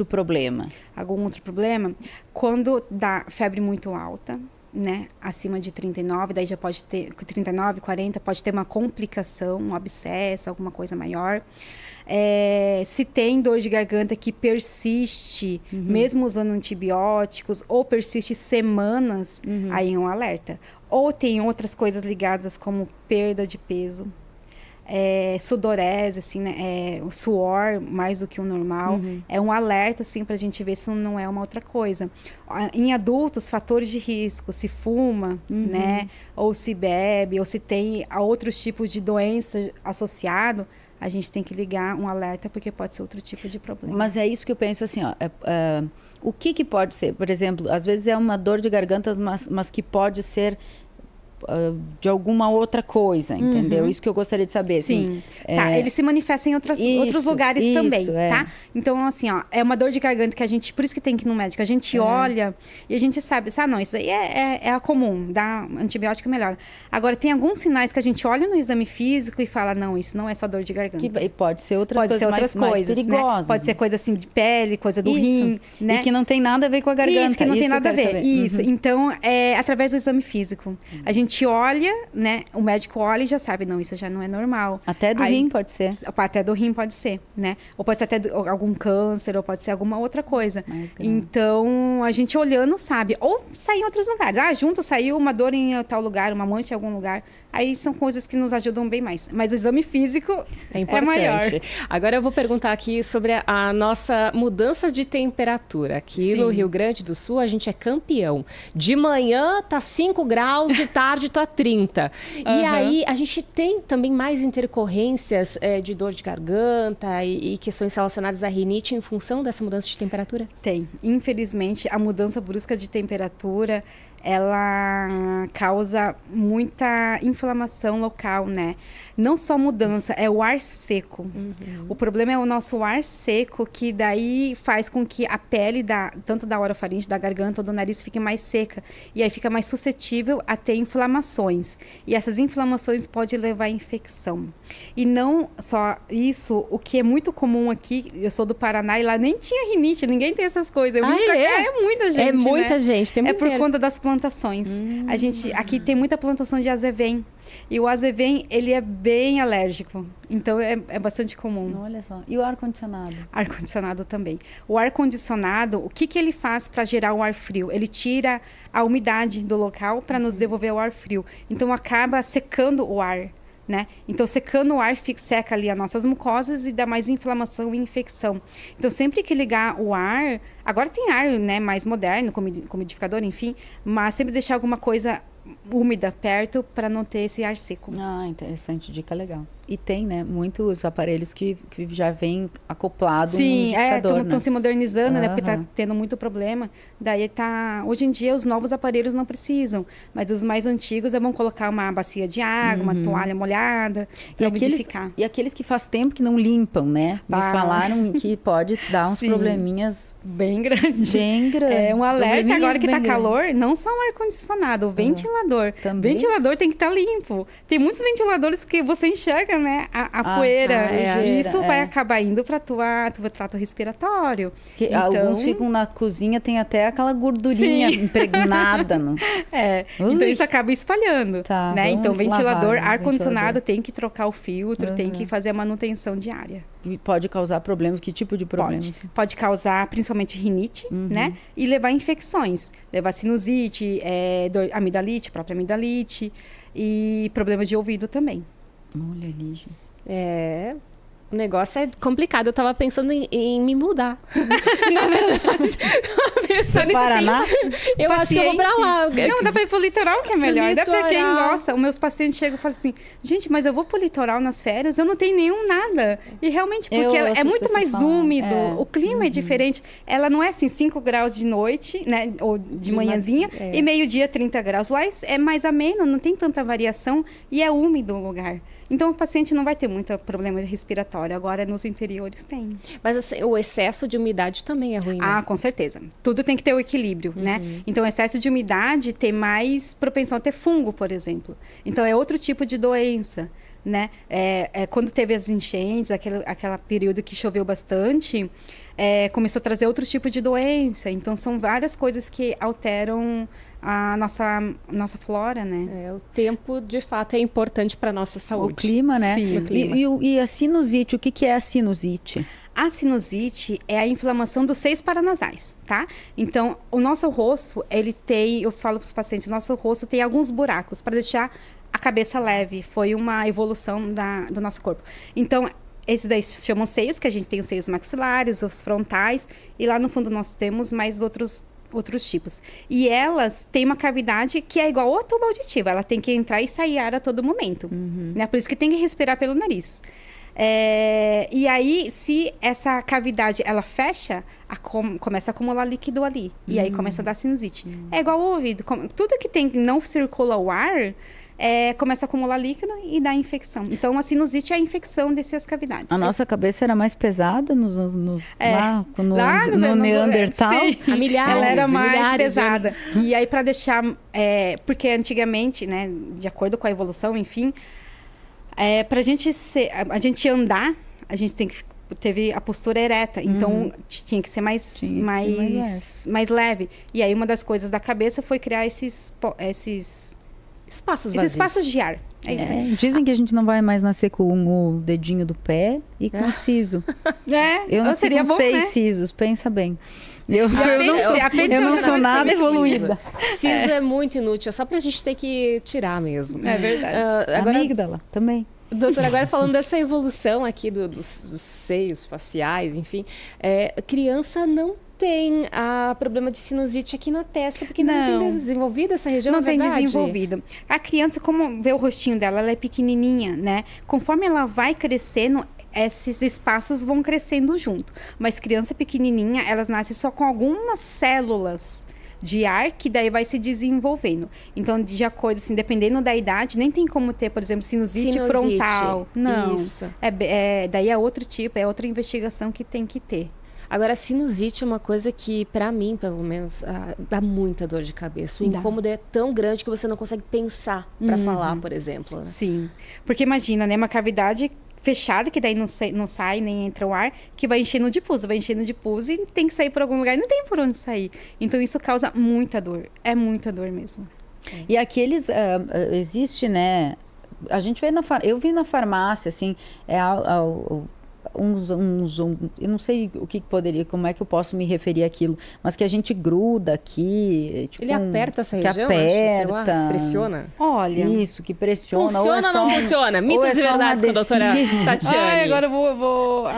problema? Algum outro problema? Quando dá febre muito alta, né? Acima de 39, daí já pode ter 39, 40, pode ter uma complicação, um abscesso, alguma coisa maior. Se tem dor de garganta que persiste, mesmo usando antibióticos, ou persiste semanas, aí é um alerta. Ou tem outras coisas ligadas como perda de peso, sudorese, assim, né? O suor mais do que o normal. É um alerta, assim, pra gente ver se não é uma outra coisa. Em adultos, fatores de risco, se fuma, né? Ou se bebe, ou se tem outros tipos de doença associado, a gente tem que ligar um alerta, porque pode ser outro tipo de problema. Mas é isso que eu penso assim, ó. O que pode ser? Por exemplo, às vezes é uma dor de garganta, mas que pode ser de alguma outra coisa, entendeu? Isso que eu gostaria de saber. Sim. Assim, tá, ele se manifesta em outros lugares também, tá? Então, assim, ó, é uma dor de garganta que a gente... Por isso que tem que ir no médico. A gente olha e a gente sabe... não, isso aí é a comum. Dá antibiótico melhor. Agora, tem alguns sinais que a gente olha no exame físico e fala, não, isso não é só dor de garganta. E pode ser outras coisas mais perigosas. Né? Pode ser coisa assim de pele, coisa do rim, né? E que não tem nada a ver com a garganta. Isso, que não tem nada a ver. Isso. Então, através do exame físico. A gente olha, né? O médico olha e já sabe, não, isso já não é normal. Até do rim pode ser. Até do rim pode ser, né? Ou pode ser até algum câncer, ou pode ser alguma outra coisa. Então, a gente olhando sabe. Ou sair em outros lugares. Saiu uma dor em tal lugar, uma mancha em algum lugar. Aí são coisas que nos ajudam bem mais. Mas o exame físico é maior. Agora eu vou perguntar aqui sobre a nossa mudança de temperatura. Aqui no Rio Grande do Sul, a gente é campeão. De manhã tá 5 graus, de tarde tá 30. E aí a gente tem também mais intercorrências de dor de garganta e questões relacionadas à rinite em função dessa mudança de temperatura? Tem. Infelizmente, a mudança brusca de temperatura, ela causa muita inflamação local, né? Não só mudança, é o ar seco. O problema é o nosso ar seco, que daí faz com que a pele, tanto da orofaringe, da garganta ou do nariz, fique mais seca. E aí fica mais suscetível a ter inflamações. E essas inflamações podem levar à infecção. E não só isso, o que é muito comum aqui, eu sou do Paraná e lá nem tinha rinite, ninguém tem essas coisas. É muita gente, É muita gente. Tem por conta das plantações. A gente aqui tem muita plantação de azevém. E o azevém, ele é bem alérgico. Então, é bastante comum. Olha só. E o ar-condicionado? Ar-condicionado também. O ar-condicionado, o que ele faz para gerar o ar frio? Ele tira a umidade do local para nos devolver o ar frio. Então, acaba secando o ar. Né? Então, secando o ar, seca ali as nossas mucosas e dá mais inflamação e infecção. Então, sempre que ligar o ar... Agora tem ar, né, mais moderno, com umidificador, enfim. Mas sempre deixar alguma coisa úmida perto para não ter esse ar seco. Interessante. Dica legal. E tem, né, muitos aparelhos que já vêm acoplado no Sim, umidificador, estão se modernizando, né? Porque tá tendo muito problema. Daí hoje em dia, os novos aparelhos não precisam. Mas os mais antigos é bom colocar uma bacia de água, uma toalha molhada, para umidificar. E aqueles que faz tempo que não limpam, né? Me falaram que pode dar uns probleminhas bem grandes. Bem grandes. É um alerta agora que tá calor, não só o ar-condicionado, o ventilador. Também. O ventilador tem que estar limpo. Tem muitos ventiladores que você enxerga, né? A poeira. E isso vai acabar indo para teu trato respiratório. Então... Alguns ficam na cozinha, tem até aquela gordurinha impregnada. Então isso acaba espalhando. Tá, né? Então, ventilador, ar-condicionado, tem que trocar o filtro, tem que fazer a manutenção diária. E pode causar problemas? Que tipo de problemas? Pode causar principalmente rinite, né? E levar infecções. Levar sinusite, amidalite, própria amidalite. E problemas de ouvido também. Olha, Lígia. O negócio é complicado. Eu tava pensando em me mudar. Na verdade. Você Paraná? Eu acho que eu vou pra lá. Não, dá pra ir pro litoral, que é melhor. Dá pra quem Litoral. gosta. Os meus pacientes chegam e falam assim, gente, mas eu vou pro litoral nas férias, eu não tenho nenhum nada. E realmente, porque Eu ela ouço é as muito pessoas mais falarem, úmido, é. o clima é diferente. Ela não é assim, 5 graus de noite, né? Ou de manhãzinha, é. e meio-dia 30 graus. Lá é mais ameno, não tem tanta variação e é úmido o lugar. Então, o paciente não vai ter muito problema respiratório. Agora, nos interiores tem. Mas assim, o excesso de umidade também é ruim, né? Ah, com certeza. Tudo tem que ter o equilíbrio, né? Então, excesso de umidade tem mais propensão a ter fungo, por exemplo. Então, é outro tipo de doença, né? Quando teve as enchentes, aquela período que choveu bastante, começou a trazer outro tipo de doença. Então, são várias coisas que alteram a nossa flora, né? O tempo, de fato, é importante para nossa saúde. O clima, né? Sim. O clima. E a sinusite, o que é a sinusite? A sinusite é a inflamação dos seios paranasais, tá? Então, o nosso rosto, ele tem, eu falo para os pacientes, o nosso rosto tem alguns buracos para deixar a cabeça leve. Foi uma evolução do nosso corpo. Então, esses daí se chamam seios, que a gente tem os seios maxilares, os frontais, e lá no fundo nós temos mais outros tipos. E elas têm uma cavidade que é igual ao tubo auditivo. Ela tem que entrar e sair ar a todo momento. Né? Por isso que tem que respirar pelo nariz. E aí, se essa cavidade ela fecha, começa a acumular líquido ali. E aí começa a dar sinusite. É igual ao ouvido. Tudo que não circula o ar, começa a acumular líquido e dá infecção. Então, a sinusite é a infecção dessas cavidades. A nossa cabeça era mais pesada lá no nos Neandertal. sim. Há milhares, Ela era e mais milhares de pesada. E aí, para deixar... porque antigamente, né, de acordo com a evolução, enfim, pra a gente andar, a gente teve a postura ereta. Então, tinha que ser mais leve. E aí, uma das coisas da cabeça foi criar esses espaços vazios. esses espaços de ar. É isso aí. Dizem que a gente não vai mais nascer com o dedinho do pé e com siso. Eu nasci seria com bom, 6 né? sisos, pensa bem. Eu apêndice não sou não nada nasce evoluída. Siso é muito inútil, é só pra gente ter que tirar mesmo. É verdade. Agora, Amígdala também. doutora, agora falando dessa evolução aqui dos seios faciais, enfim, criança não tem problema de sinusite aqui na testa, porque não tem desenvolvido essa região, Não é tem verdade? desenvolvido. A criança, como vê o rostinho dela, ela é pequenininha, né? Conforme ela vai crescendo, esses espaços vão crescendo junto. Mas criança pequenininha, elas nascem só com algumas células de ar que daí vai se desenvolvendo. Então, de acordo, assim, dependendo da idade, nem tem como ter, por exemplo, sinusite frontal. Não. Isso. Daí é outro tipo, é outra investigação que tem que ter. Agora, a sinusite é uma coisa que, pra mim, pelo menos, dá muita dor de cabeça. O incômodo é tão grande que você não consegue pensar pra falar, por exemplo. Né? Sim. Porque imagina, né? Uma cavidade fechada, que daí não sai, nem entra o ar, que vai enchendo de pus e tem que sair por algum lugar e não tem por onde sair. Então, isso causa muita dor. É muita dor mesmo. E aqueles, existe, né? A gente vê eu vi na farmácia, assim, eu não sei como é que eu posso me referir àquilo, mas que a gente gruda aqui, tipo, ele aperta essa que região, aperta, acho, sei lá, pressiona. Olha, isso, que pressiona. Funciona ou não funciona? Mitos e verdades com a doutora Tatiane. Ai, agora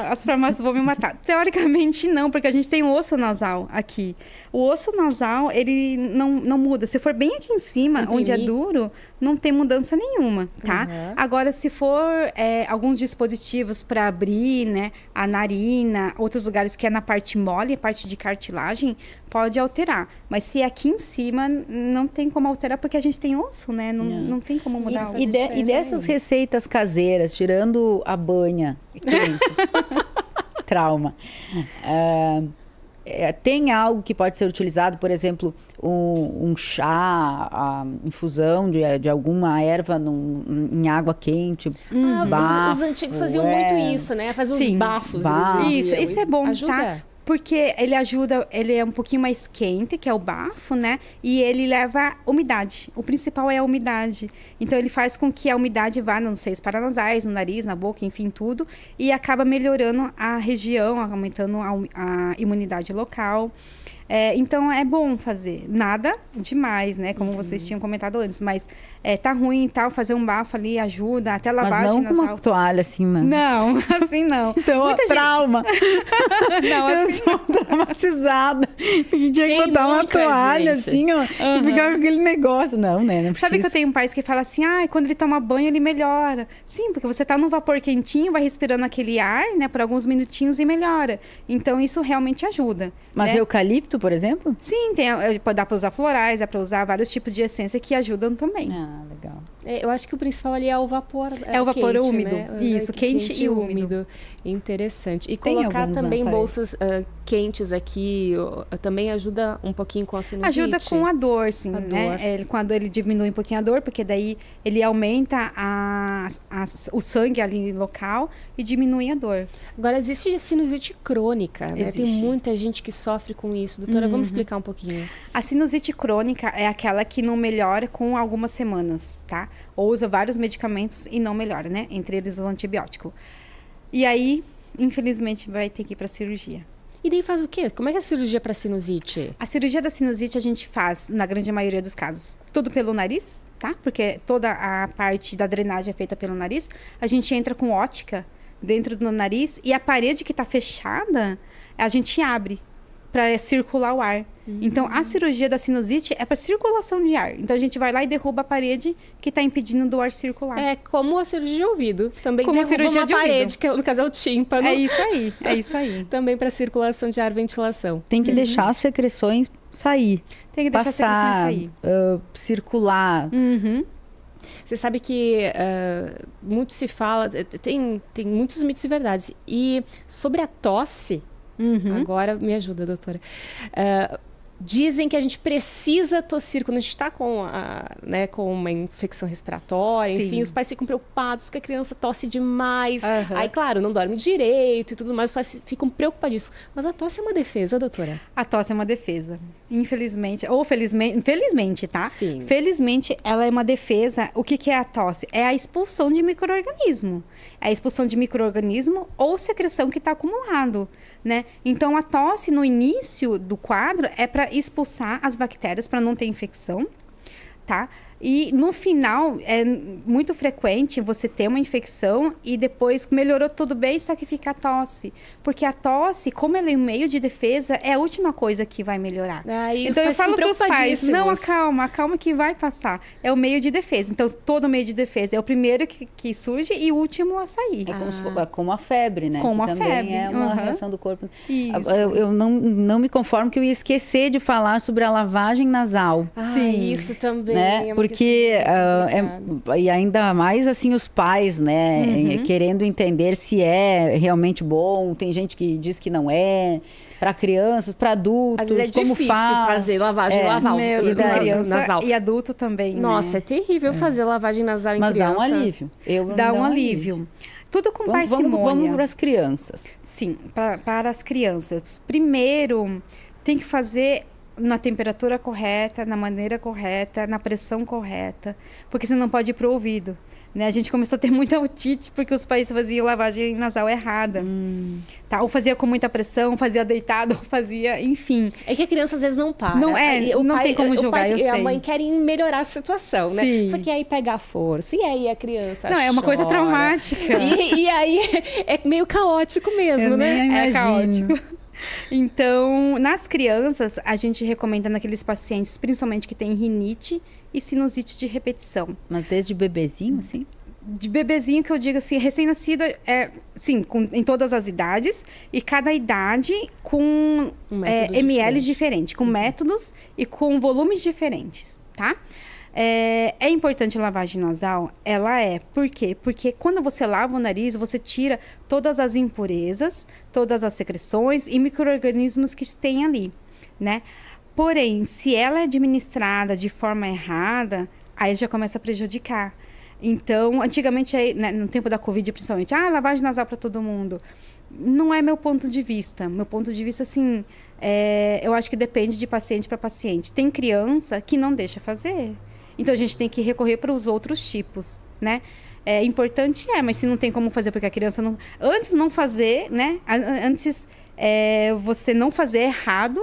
as farmácias vão me matar. Teoricamente não, porque a gente tem o osso nasal aqui. O osso nasal, ele não muda. Se for bem aqui em cima, onde é duro, não tem mudança nenhuma, tá? Agora, se for alguns dispositivos para abrir, né, a narina, outros lugares que é na parte mole, a parte de cartilagem, pode alterar. Mas se é aqui em cima, não tem como alterar, porque a gente tem osso, né? Não tem como mudar. E dessas receitas caseiras, tirando a banha quente, trauma, tem algo que pode ser utilizado, por exemplo, um chá, a infusão de alguma erva em água quente, bafo, os antigos faziam muito isso, né? Faziam os bafos. Isso é bom, ajuda. tá? Porque ele é um pouquinho mais quente, que é o bafo, né? E ele leva umidade. O principal é a umidade. Então, ele faz com que a umidade vá nos seios paranasais, no nariz, na boca, enfim, tudo. E acaba melhorando a região, aumentando a imunidade local. Então, é bom fazer. Nada demais, né? Como vocês tinham comentado antes. Mas tá ruim e tal, fazer um bafo ali ajuda. Até lavagem nasal. Mas não com uma toalha assim, né? Não, assim não. Então, trauma. Não, assim pessoa traumatizada. Porque tinha que Quem botar uma nunca, toalha, gente? assim, ó. E ficar com aquele negócio. Não, né? Não precisa. Sabe que eu tenho pais que falam assim, quando ele toma banho, ele melhora. Sim, porque você tá num vapor quentinho, vai respirando aquele ar, né, por alguns minutinhos e melhora. Então, isso realmente ajuda. Mas né? eucalipto, por exemplo? Sim, dá pra usar florais, dá pra usar vários tipos de essência que ajudam também. Ah, legal. Eu acho que o principal ali é o vapor. É o vapor quente, úmido. né? Isso, quente e úmido. Interessante. E Tem colocar alguns na também parede. bolsas quentes aqui também ajuda um pouquinho com a sinusite. Ajuda com a dor, sim, A né? dor. Quando ele diminui um pouquinho a dor, porque daí ele aumenta o sangue ali local e diminui a dor. Agora, existe sinusite crônica, né? Tem Existe. muita gente que sofre com isso. Doutora, vamos explicar um pouquinho. A sinusite crônica é aquela que não melhora com algumas semanas, tá? Ou usa vários medicamentos e não melhora, né? Entre eles o antibiótico. E aí, infelizmente, vai ter que ir para cirurgia. E daí faz o quê? Como é que é a cirurgia para sinusite? A cirurgia da sinusite a gente faz, na grande maioria dos casos, tudo pelo nariz, tá? Porque toda a parte da drenagem é feita pelo nariz. A gente entra com ótica dentro do nariz e a parede que tá fechada, a gente abre para circular o ar. Então, a cirurgia da sinusite é para circulação de ar. Então, a gente vai lá e derruba a parede que está impedindo do ar circular. É como a cirurgia de ouvido. Também Como a derruba cirurgia uma de ouvido. parede, que no caso é o tímpano. É isso aí, é isso aí. Também para circulação de ar e ventilação. Tem que deixar as secreções sair. Tem que deixar a secreção Passar, sair. circular. Uhum. Você sabe que muito se fala, tem muitos mitos e verdades. E sobre a tosse, agora me ajuda, doutora. Dizem que a gente precisa tossir quando a gente está com uma infecção respiratória, Sim. enfim, os pais ficam preocupados que a criança tosse demais. Aham. Aí, claro, não dorme direito e tudo mais, os pais ficam preocupadíssimos. Mas a tosse é uma defesa, doutora? A tosse é uma defesa. Infelizmente, ou felizmente, tá? Sim. Felizmente, ela é uma defesa. O que é a tosse? É a expulsão de micro-organismo. É a expulsão de micro-organismo ou secreção que está acumulado, né? Então, a tosse no início do quadro é para expulsar as bactérias, para não ter infecção, tá? E no final, é muito frequente você ter uma infecção e depois melhorou tudo bem, só que fica a tosse. Porque a tosse, como ela é um meio de defesa, é a última coisa que vai melhorar. Aí os Então eu pais falo ficam para os pais, não, preocupadíssimos. acalma que vai passar. É o meio de defesa. Então, todo meio de defesa é o primeiro que surge e o último a sair. É como a febre, né? Como que a também febre, é uma uhum. reação do corpo. Isso. Eu não me conformo que eu ia esquecer de falar sobre a lavagem nasal. Sim. Isso também Né? é uma Porque questão complicada. e ainda mais assim os pais, né, querendo entender se é realmente bom. Tem gente que diz que não é. Para crianças, para adultos, Às vezes é como difícil faz? fazer lavagem lavar Meu Deus, daí? criança nasal. e adulto também, Nossa, né? é terrível fazer lavagem nasal em Mas dá crianças. um alívio. Dá um alívio. Tudo com parcimônia. Vamos para as crianças. Sim, para as crianças. Primeiro, tem que fazer na temperatura correta, na maneira correta, na pressão correta, porque você não pode ir pro ouvido. Né? A gente começou a ter muita otite porque os pais faziam lavagem nasal errada. Tá? Ou fazia com muita pressão, fazia deitado, ou fazia, enfim. É que a criança às vezes não para. Não é, Aí o não pai, tem como o julgar, pai eu e a sei. mãe querem melhorar a situação, né? Sim. Só que aí pega a força, e aí a criança Não, é uma coisa chora. traumática. E aí é meio caótico mesmo, Eu né? nem É imagino. caótico. Então, nas crianças, a gente recomenda naqueles pacientes, principalmente que têm rinite e sinusite de repetição. Mas desde bebezinho, assim? De bebezinho, que eu digo assim, recém-nascido, sim, em todas as idades, e cada idade com Um método ml diferente. diferente, com métodos e com volumes diferentes, tá? É importante a lavagem nasal? Ela é. Por quê? Porque quando você lava o nariz, você tira todas as impurezas, todas as secreções e micro-organismos que tem ali, né? Porém, se ela é administrada de forma errada, aí já começa a prejudicar. Então, antigamente, né, no tempo da Covid, principalmente, lavagem nasal para todo mundo. Não é meu ponto de vista. Meu ponto de vista, assim, eu acho que depende de paciente para paciente. Tem criança que não deixa fazer. Então, a gente tem que recorrer para os outros tipos, né? É importante, mas se não tem como fazer, porque a criança não... Antes não fazer, né? Antes você não fazer errado,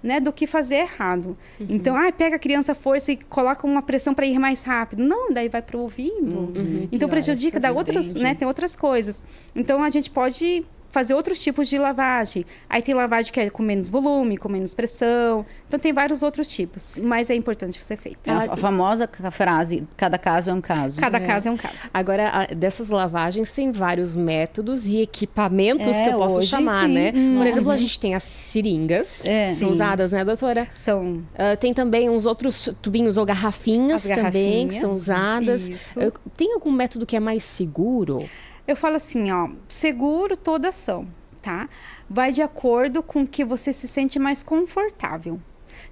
né, do que fazer errado. Então, pega a criança, força e coloca uma pressão para ir mais rápido. Não, daí vai para o ouvido. Então, Pior, prejudica, dá esse outras, acidente. né, tem outras coisas. Então, a gente pode fazer outros tipos de lavagem. Aí tem lavagem que é com menos volume, com menos pressão. Então tem vários outros tipos, mas é importante ser feito. A famosa frase, cada caso é um caso. Cada caso é um caso. Agora, dessas lavagens tem vários métodos e equipamentos que eu posso hoje, chamar, sim. né? Por exemplo, a gente tem as seringas, são usadas, né, doutora? São Tem também uns outros tubinhos ou garrafinhas também que são usadas. Isso. Tem algum método que é mais seguro? Eu falo assim, ó, seguro toda ação, tá? Vai de acordo com que você se sente mais confortável.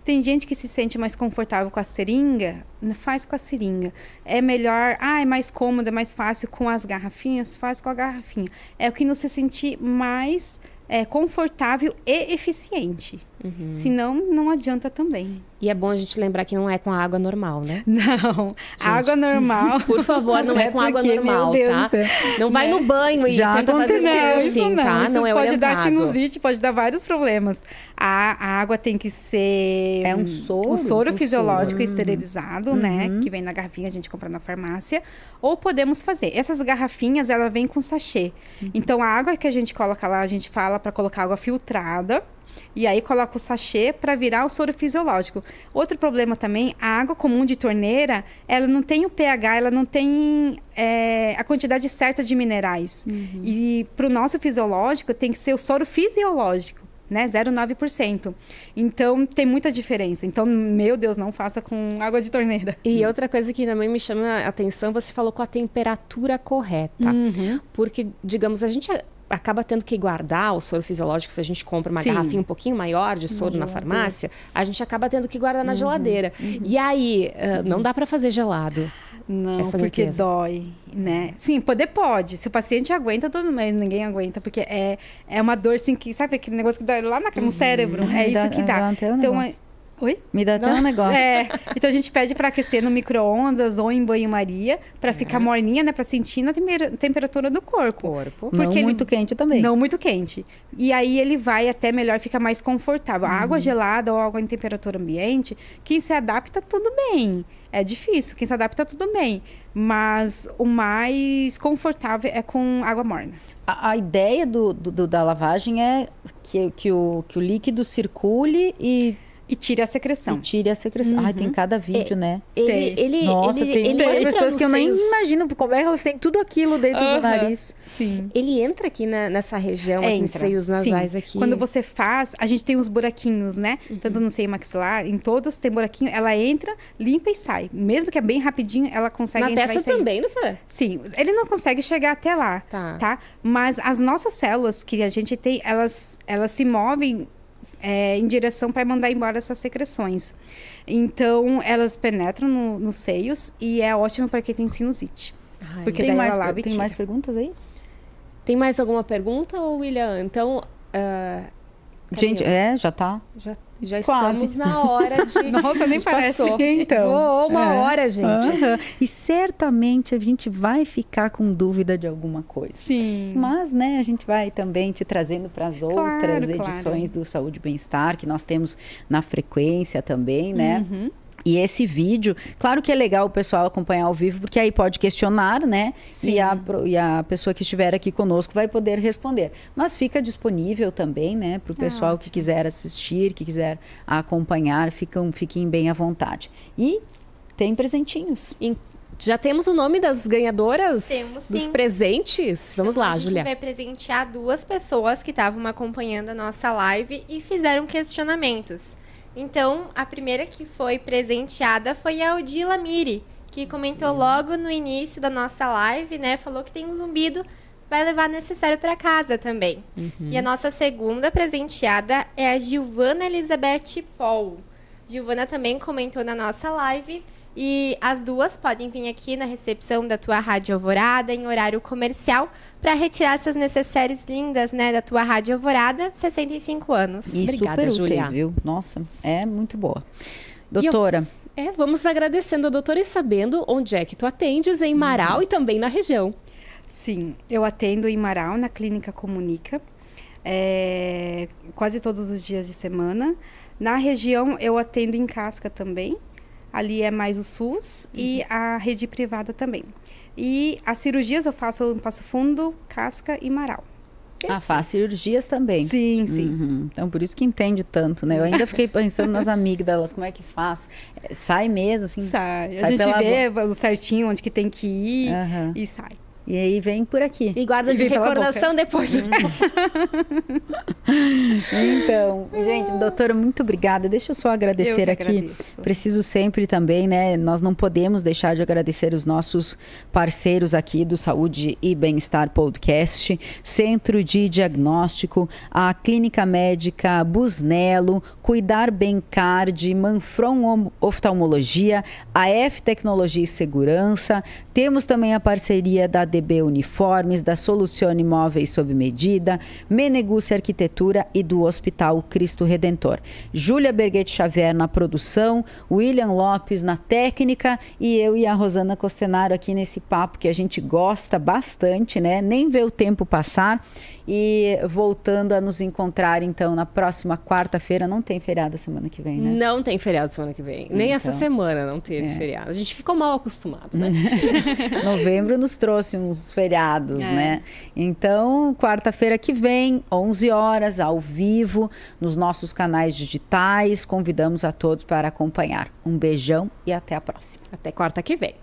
Tem gente que se sente mais confortável com a seringa, faz com a seringa. É melhor, é mais cômodo, é mais fácil com as garrafinhas, faz com a garrafinha. É o que nos se sentir mais confortável e eficiente. Senão, não adianta também. E é bom a gente lembrar que não é com a água normal, né? Não, a água normal... Por favor, não é com água normal, meu Deus tá? do céu. Não vai no banho e Já tenta fazer aconteceu. assim, tá? Isso Não é pode orientado. dar sinusite, pode dar vários problemas. A água tem que ser... É um soro? Um soro Um fisiológico soro. esterilizado, né? Que vem na garrafinha, a gente compra na farmácia. Ou podemos fazer. Essas garrafinhas, ela vem com sachê. Então, a água que a gente coloca lá, a gente fala para colocar água filtrada. E aí coloca o sachê para virar o soro fisiológico. Outro problema também, a água comum de torneira, ela não tem o pH, ela não tem a quantidade certa de minerais. E para o nosso fisiológico tem que ser o soro fisiológico, né? 0,9%. Então tem muita diferença. Então, meu Deus, não faça com água de torneira. E outra coisa que também me chama a atenção, você falou com a temperatura correta. Porque, digamos, a gente acaba tendo que guardar o soro fisiológico. Se a gente compra uma garrafinha um pouquinho maior de soro na farmácia, a gente acaba tendo que guardar na geladeira. E aí, não dá para fazer gelado. Não, essa porque limpeza. dói, né? Sim, poder pode. Se o paciente aguenta, todo mundo, ninguém aguenta, porque é uma dor, assim, que, sabe aquele negócio que dá lá no cérebro? É isso que dá. Então, oi? Me dá até um negócio. Então a gente pede para aquecer no micro-ondas ou em banho-maria, para ficar morninha, né? Para sentir na temperatura do corpo. Não muito quente também. Não muito quente. E aí ele vai até melhor, fica mais confortável. A água gelada ou água em temperatura ambiente, quem se adapta, tudo bem. É difícil, quem se adapta, tudo bem. Mas o mais confortável é com água morna. A ideia da lavagem é que o líquido circule e tire a secreção. tire a secreção. Ai, tem cada vídeo, né? Nossa, tem pessoas que eu nem imagino como é que elas têm tudo aquilo dentro do nariz. Sim. Ele entra aqui nessa região, aqui nos seios nasais. Aqui. Quando você faz, a gente tem uns buraquinhos, né? Tanto no seio maxilar, em todos tem buraquinho. Ela entra, limpa e sai. Mesmo que é bem rapidinho, ela consegue entrar e sair. Na testa também, doutora? Sim. Ele não consegue chegar até lá, tá? Mas as nossas células que a gente tem, elas se movem em direção para mandar embora essas secreções. Então, elas penetram nos seios e é ótimo para quem tem sinusite. Porque Tem daí ela lava e tem tira. mais perguntas aí? Tem mais alguma pergunta, William? Então, Gente, já tá. Já Quase. estamos na hora de... Nossa, nem parece. Passou. Então. Voou uma hora, gente. E certamente a gente vai ficar com dúvida de alguma coisa. Sim. Mas, né, a gente vai também te trazendo para as outras edições do Saúde e Bem-Estar, que nós temos na frequência também, né? E esse vídeo, claro que é legal o pessoal acompanhar ao vivo, porque aí pode questionar, né? Sim. E a pessoa que estiver aqui conosco vai poder responder. Mas fica disponível também, né? Para o pessoal que quiser assistir, que quiser acompanhar, fiquem bem à vontade. E tem presentinhos. Já temos o nome das ganhadoras? Temos, dos sim. presentes? Vamos lá, A Júlia. gente vai presentear 2 pessoas que estavam acompanhando a nossa live e fizeram questionamentos. Então, a primeira que foi presenteada foi a Odila Miri, que comentou logo no início da nossa live, né? Falou que tem um zumbido, vai levar necessário para casa também. E a nossa segunda presenteada é a Gilvana Elizabeth Paul. Gilvana também comentou na nossa live. E as duas podem vir aqui na recepção da tua Rádio Alvorada em horário comercial para retirar essas necessárias lindas, né, da tua Rádio Alvorada, 65 anos. E Obrigada, super úteis, Júlia. viu? Nossa, é muito boa. Doutora, Vamos agradecendo a doutora e sabendo onde é que tu atendes, em Marau e também na região. Sim, eu atendo em Marau, na Clínica Comunica, quase todos os dias de semana. Na região, eu atendo em Casca também. Ali é mais o SUS e a rede privada também. E as cirurgias eu faço em Passo Fundo, Casca e Marau. Faz cirurgias também. Sim, sim. Uhum. Então, por isso que entende tanto, né? Eu ainda fiquei pensando nas amígdalas, como é que faz? Sai mesmo, assim? Sai. A Sai gente pela vê certinho onde que tem que ir e sai. E aí vem por aqui. E guarda de vem pela recordação depois. Então, gente, doutora, muito obrigada. Deixa eu só agradecer Eu que aqui. agradeço. Preciso sempre também, né? Nós não podemos deixar de agradecer os nossos parceiros aqui do Saúde e Bem-Estar Podcast, Centro de Diagnóstico, a Clínica Médica Busnello, Cuidar Bem Card, Manfron Oftalmologia, a F Tecnologia e Segurança. Temos também a parceria da DB Uniformes, da Solucione Móveis sob Medida, Meneguce Arquitetura e do Hospital Cristo Redentor. Júlia Berguete Xavier na produção, William Lopes na técnica e eu e a Rosana Costenaro aqui nesse papo que a gente gosta bastante, né? Nem vê o tempo passar. E voltando a nos encontrar, então, na próxima quarta-feira. Não tem feriado semana que vem, né? Não tem feriado semana que vem. Nem essa semana não teve feriado. A gente ficou mal acostumado, né? Novembro nos trouxe uns feriados, né? Então, quarta-feira que vem, 11 horas, ao vivo, nos nossos canais digitais. Convidamos a todos para acompanhar. Um beijão e até a próxima. Até quarta que vem.